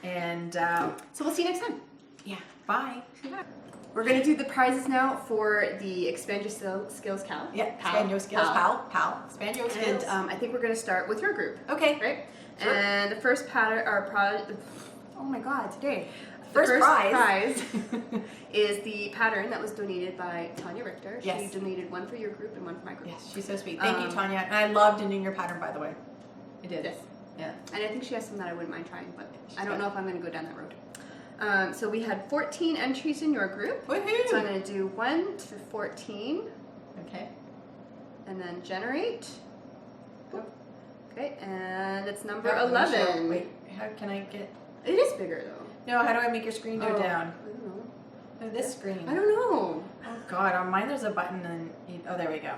And So we'll see you next time. yeah, bye. We're going to do the prizes now for the Expand Your Skills Cal. Yeah, expand your skills, pal. Expand your skills. And I think we're going to start with your group. Okay. Right? Sure. And the first oh my god, today. First prize is the pattern that was donated by Tanya Richter. Yes. She donated one for your group and one for my group. Yes, she's so sweet. Thank you, Tanya. And I loved doing your pattern, by the way. I did. Yes. Yeah. And I think she has some that I wouldn't mind trying, but I don't got know if I'm going to go down that road. So we had 14 entries in your group. Woohoo! So I'm going to do 1 to 14. Okay. And then generate. Oh. Okay, and it's number Let me show- 11. Wait, how can I get... It is bigger though. No, how do I make your screen go down? I don't know. No, this screen. I don't know. Oh God, on mine there's a button and... oh, there we go.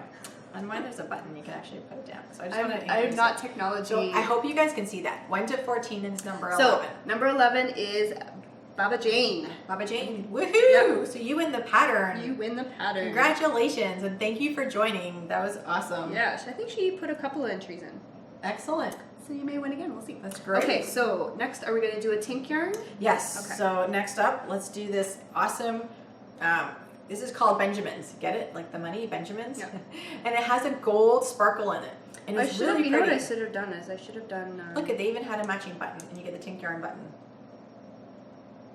On mine there's a button you can actually put it down. So I just want to... I'm not technology. So I hope you guys can see that. 1 to 14 is number 11. So, number 11 is Baba Jane. Baba Jane. Woohoo! Yep. So you win the pattern. You win the pattern. Congratulations and thank you for joining. That was awesome. Yeah, I think she put a couple of entries in. Excellent. So you may win again. We'll see. That's great. Okay, so next, are we going to do a tink yarn? Yes. Okay. So next up, let's do this awesome. This is called Benjamins. Get it? Like the money, Benjamins. Yeah. And it has a gold sparkle in it, and it's really you know what I pretty. should have done is I should have done. Look, they even had a matching button, and you get the tink yarn button.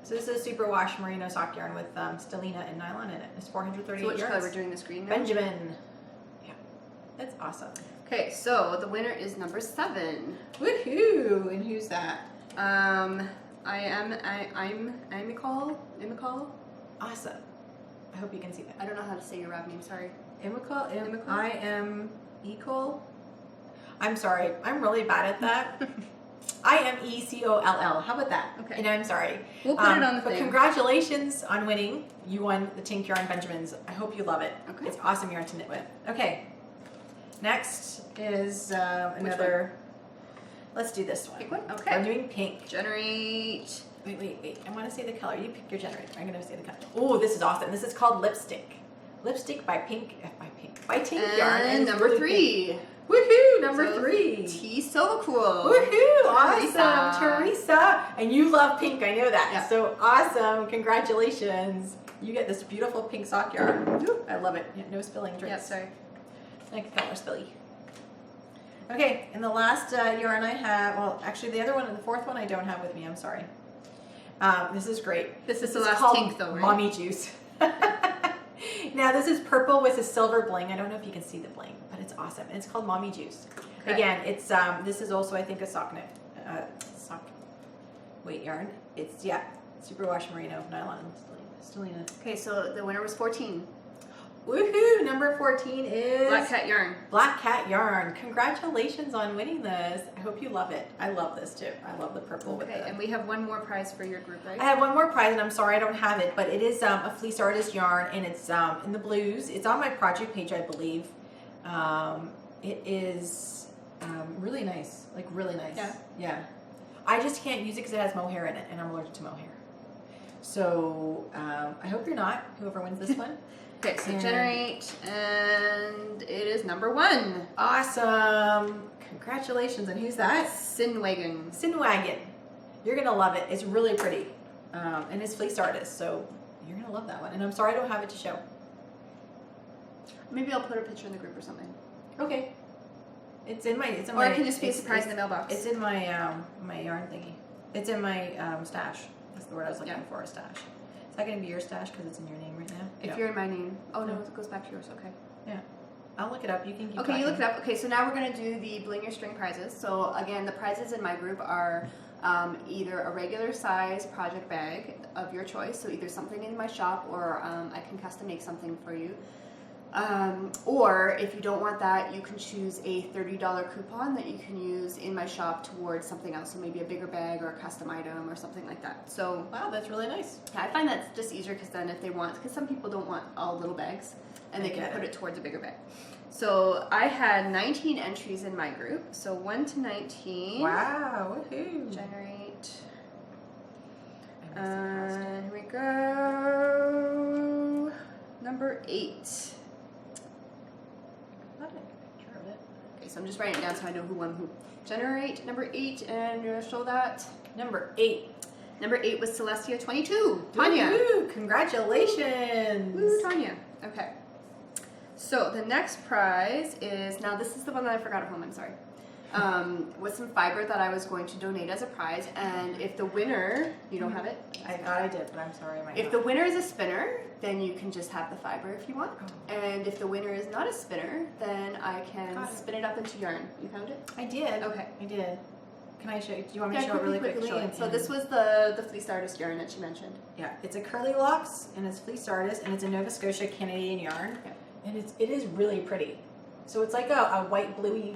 So this is a superwash merino sock yarn with stellina and nylon in it. It's 438 So which yards. color we're doing the screen now? Benjamin. Yeah, that's awesome. Okay, so the winner is number 7. Woohoo! And who's that? I'm Imicall. Awesome. I hope you can see that. I don't know how to say your rap name. Sorry. Imicol? Imicol? I am Ecol. I'm sorry. I'm really bad at that. I am ECOLL. How about that? Okay. And I'm sorry. We'll put it on the but thing. congratulations on winning. You won the Tink Yarn Benjamins. I hope you love it. Okay. It's awesome yarn to knit with. Okay. Next is another. Let's do this one. Pick one? Okay. I'm doing pink. Generate. Wait. I want to say the color. You pick your generator. I'm going to say the color. Oh, this is awesome. This is called Lipstick. Lipstick by Tink Yarn. And it's number really 3. pink. Woohoo! Number So 3. Tea So Cool. Woohoo! Teresa. Awesome, Teresa. And you love pink. I know that. Yeah. So awesome! Congratulations. You get this beautiful pink sock yarn. Ooh, I love it. Yeah, no spilling drinks. Yeah, sorry. Like color spilly. Okay, and the last yarn I have, well, actually the other one, the fourth one I don't have with me, I'm sorry. This is great. This is the last called pink though, right? Mommy Juice. Now this is purple with a silver bling. I don't know if you can see the bling, but it's awesome. And it's called Mommy Juice. Okay. Again, it's this is also I think a sock knit, weight yarn. It's superwash merino nylon stellina. Okay, so the winner was 14. Woohoo! Number 14 is Black Cat Yarn. Black Cat Yarn. Congratulations on winning this. I hope you love it. I love this too. I love the purple with Okay, the... and we have one more prize for your group, right? I have one more prize, and I'm sorry I don't have it, but it is a fleece artist yarn, and it's in the blues. It's on my project page, I believe. It is really nice, like really nice. Yeah. Yeah. I just can't use it because it has mohair in it, and I'm allergic to mohair. So I hope you're not, whoever wins this one. Okay, so generate, and it is number 1. Awesome. Congratulations. And who's that? Sinwagon. Sinwagon. You're going to love it. It's really pretty. And it's fleece artist, so you're going to love that one. And I'm sorry I don't have it to show. Maybe I'll put a picture in the group or something. Okay. It's in my... Or it can just be a surprise in the mailbox. It's in my my yarn thingy. It's in my stash. That's the word I was looking for, a stash. Is that going to be your stash because it's in your name right now? If you're in my name. Oh, no, it goes back to yours. Okay. Yeah. I'll look it up. You can keep Okay, talking. you look it up. Okay, so now we're going to do the Bling Your String prizes. So, again, the prizes in my group are either a regular size project bag of your choice, so either something in my shop or I can custom make something for you. Or if you don't want that, you can choose a $30 coupon that you can use in my shop towards something else, so maybe a bigger bag or a custom item or something like that. So Wow, that's really nice. yeah, I find that's just easier because then if they want, because some people don't want all little bags, and they can put it towards a bigger bag. So I had 19 entries in my group, so 1 to 19. Wow, woohoo. Generate. Here we go. Number 8. Okay, so I'm just writing it down so I know who won who. Generate number 8 and show that. Number 8. Number 8 was Celestia 22. Tanya. Woo-hoo, congratulations. Woo, Tanya. Okay. So the next prize is, now this is the one that I forgot at home, I'm sorry. With some fiber that I was going to donate as a prize, and if the winner, you don't have it? I thought I did, but I'm sorry. If the winner is a spinner, then you can just have the fiber if you want. Oh. And if the winner is not a spinner, then I can spin it up into yarn. You found it? I did. Okay. I did. Can I show you? Do you want me Yeah, to show it really quickly. quickly? So this was the Fleece Artist yarn that she mentioned. Yeah, it's a curly locks, and it's Fleece Artist, and it's a Nova Scotia Canadian yarn, and it is really pretty. So it's like a white bluey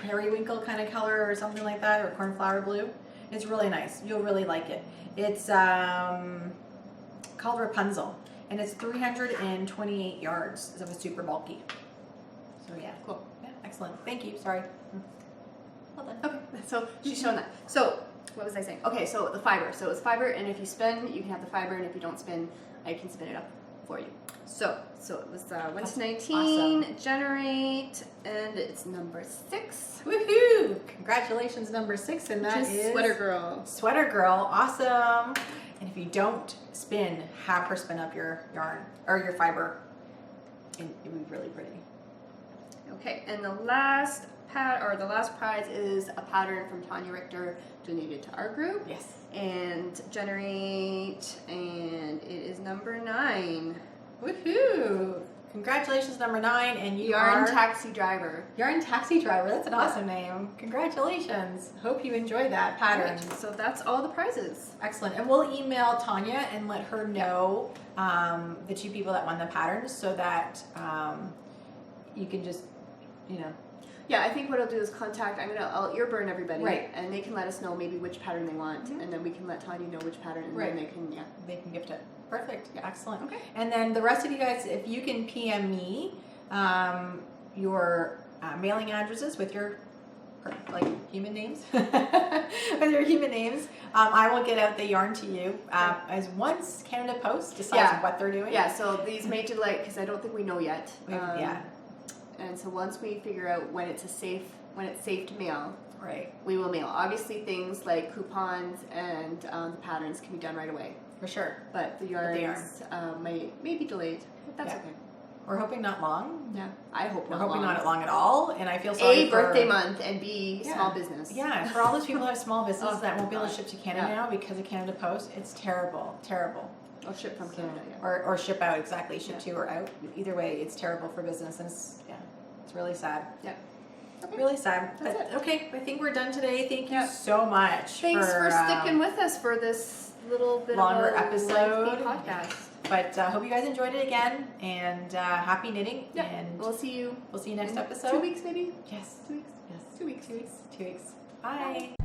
periwinkle kind of color or something like that, or cornflower blue. It's really nice. You'll really like it. It's called Rapunzel, and it's 328 yards. So it's super bulky. So yeah, Cool. Yeah, excellent. Thank you. Sorry. Well done. Okay, so she's showing that. So what was I saying? Okay, so the fiber. So it's fiber, and if you spin, you can have the fiber, and if you don't spin, I can spin it up for you. So it was 1 to 19, awesome. Generate, and it's number 6. Woohoo! Congratulations, number 6, and that is Sweater Girl. Sweater Girl, awesome. And if you don't spin, have her spin up your yarn or your fiber, and it would be really pretty. Okay, and the last prize is a pattern from Tanya Richter donated to our group. Yes. And Generate, and it is number 9. Woohoo! Congratulations, number 9, and you Yarn are Taxi Driver. Yarn Taxi Driver. That's an awesome name. Congratulations. Hope you enjoy that pattern. Right, so that's all the prizes. Excellent. And we'll email Tanya and let her know the 2 people that won the patterns, so that you can just, Yeah, I think what I'll do is I'll ear burn everybody, Right. and they can let us know maybe which pattern they want, and then we can let Tanya know which pattern, and then they can, they can gift it. Perfect. Yeah. Excellent. Okay. And then the rest of you guys, if you can PM me your mailing addresses with your human names, with your human names, I will get out the yarn to you as once Canada Post decides what they're doing. Yeah. So these may delay because I don't think we know yet. Yeah. And so once we figure out when it's safe to mail, Right. we will mail. Obviously, things like coupons and the patterns can be done right away. For sure. But the yarns may be delayed. But that's okay. We're hoping not long. Yeah, I hope not. We're hoping long. not long at all, and I feel sorry for birthday month and B small business. Yeah, for all those people who have small businesses that won't be able to God. ship to Canada now because of Canada Post, it's terrible, terrible. Or ship from Canada, yeah. Or ship out, exactly. Ship to or out. Either way, it's terrible for business, and it's really sad. Yeah. Okay. Really sad. That's But, it. okay, I think we're done today. Thank you so much. Thanks for sticking with us for this little bit longer of a episode podcast. But hope you guys enjoyed it again, and happy knitting. Yeah. And We'll see you next episode. 2 weeks maybe? Yes. 2 weeks? Yes. 2 weeks. 2 weeks. 2 weeks. Bye.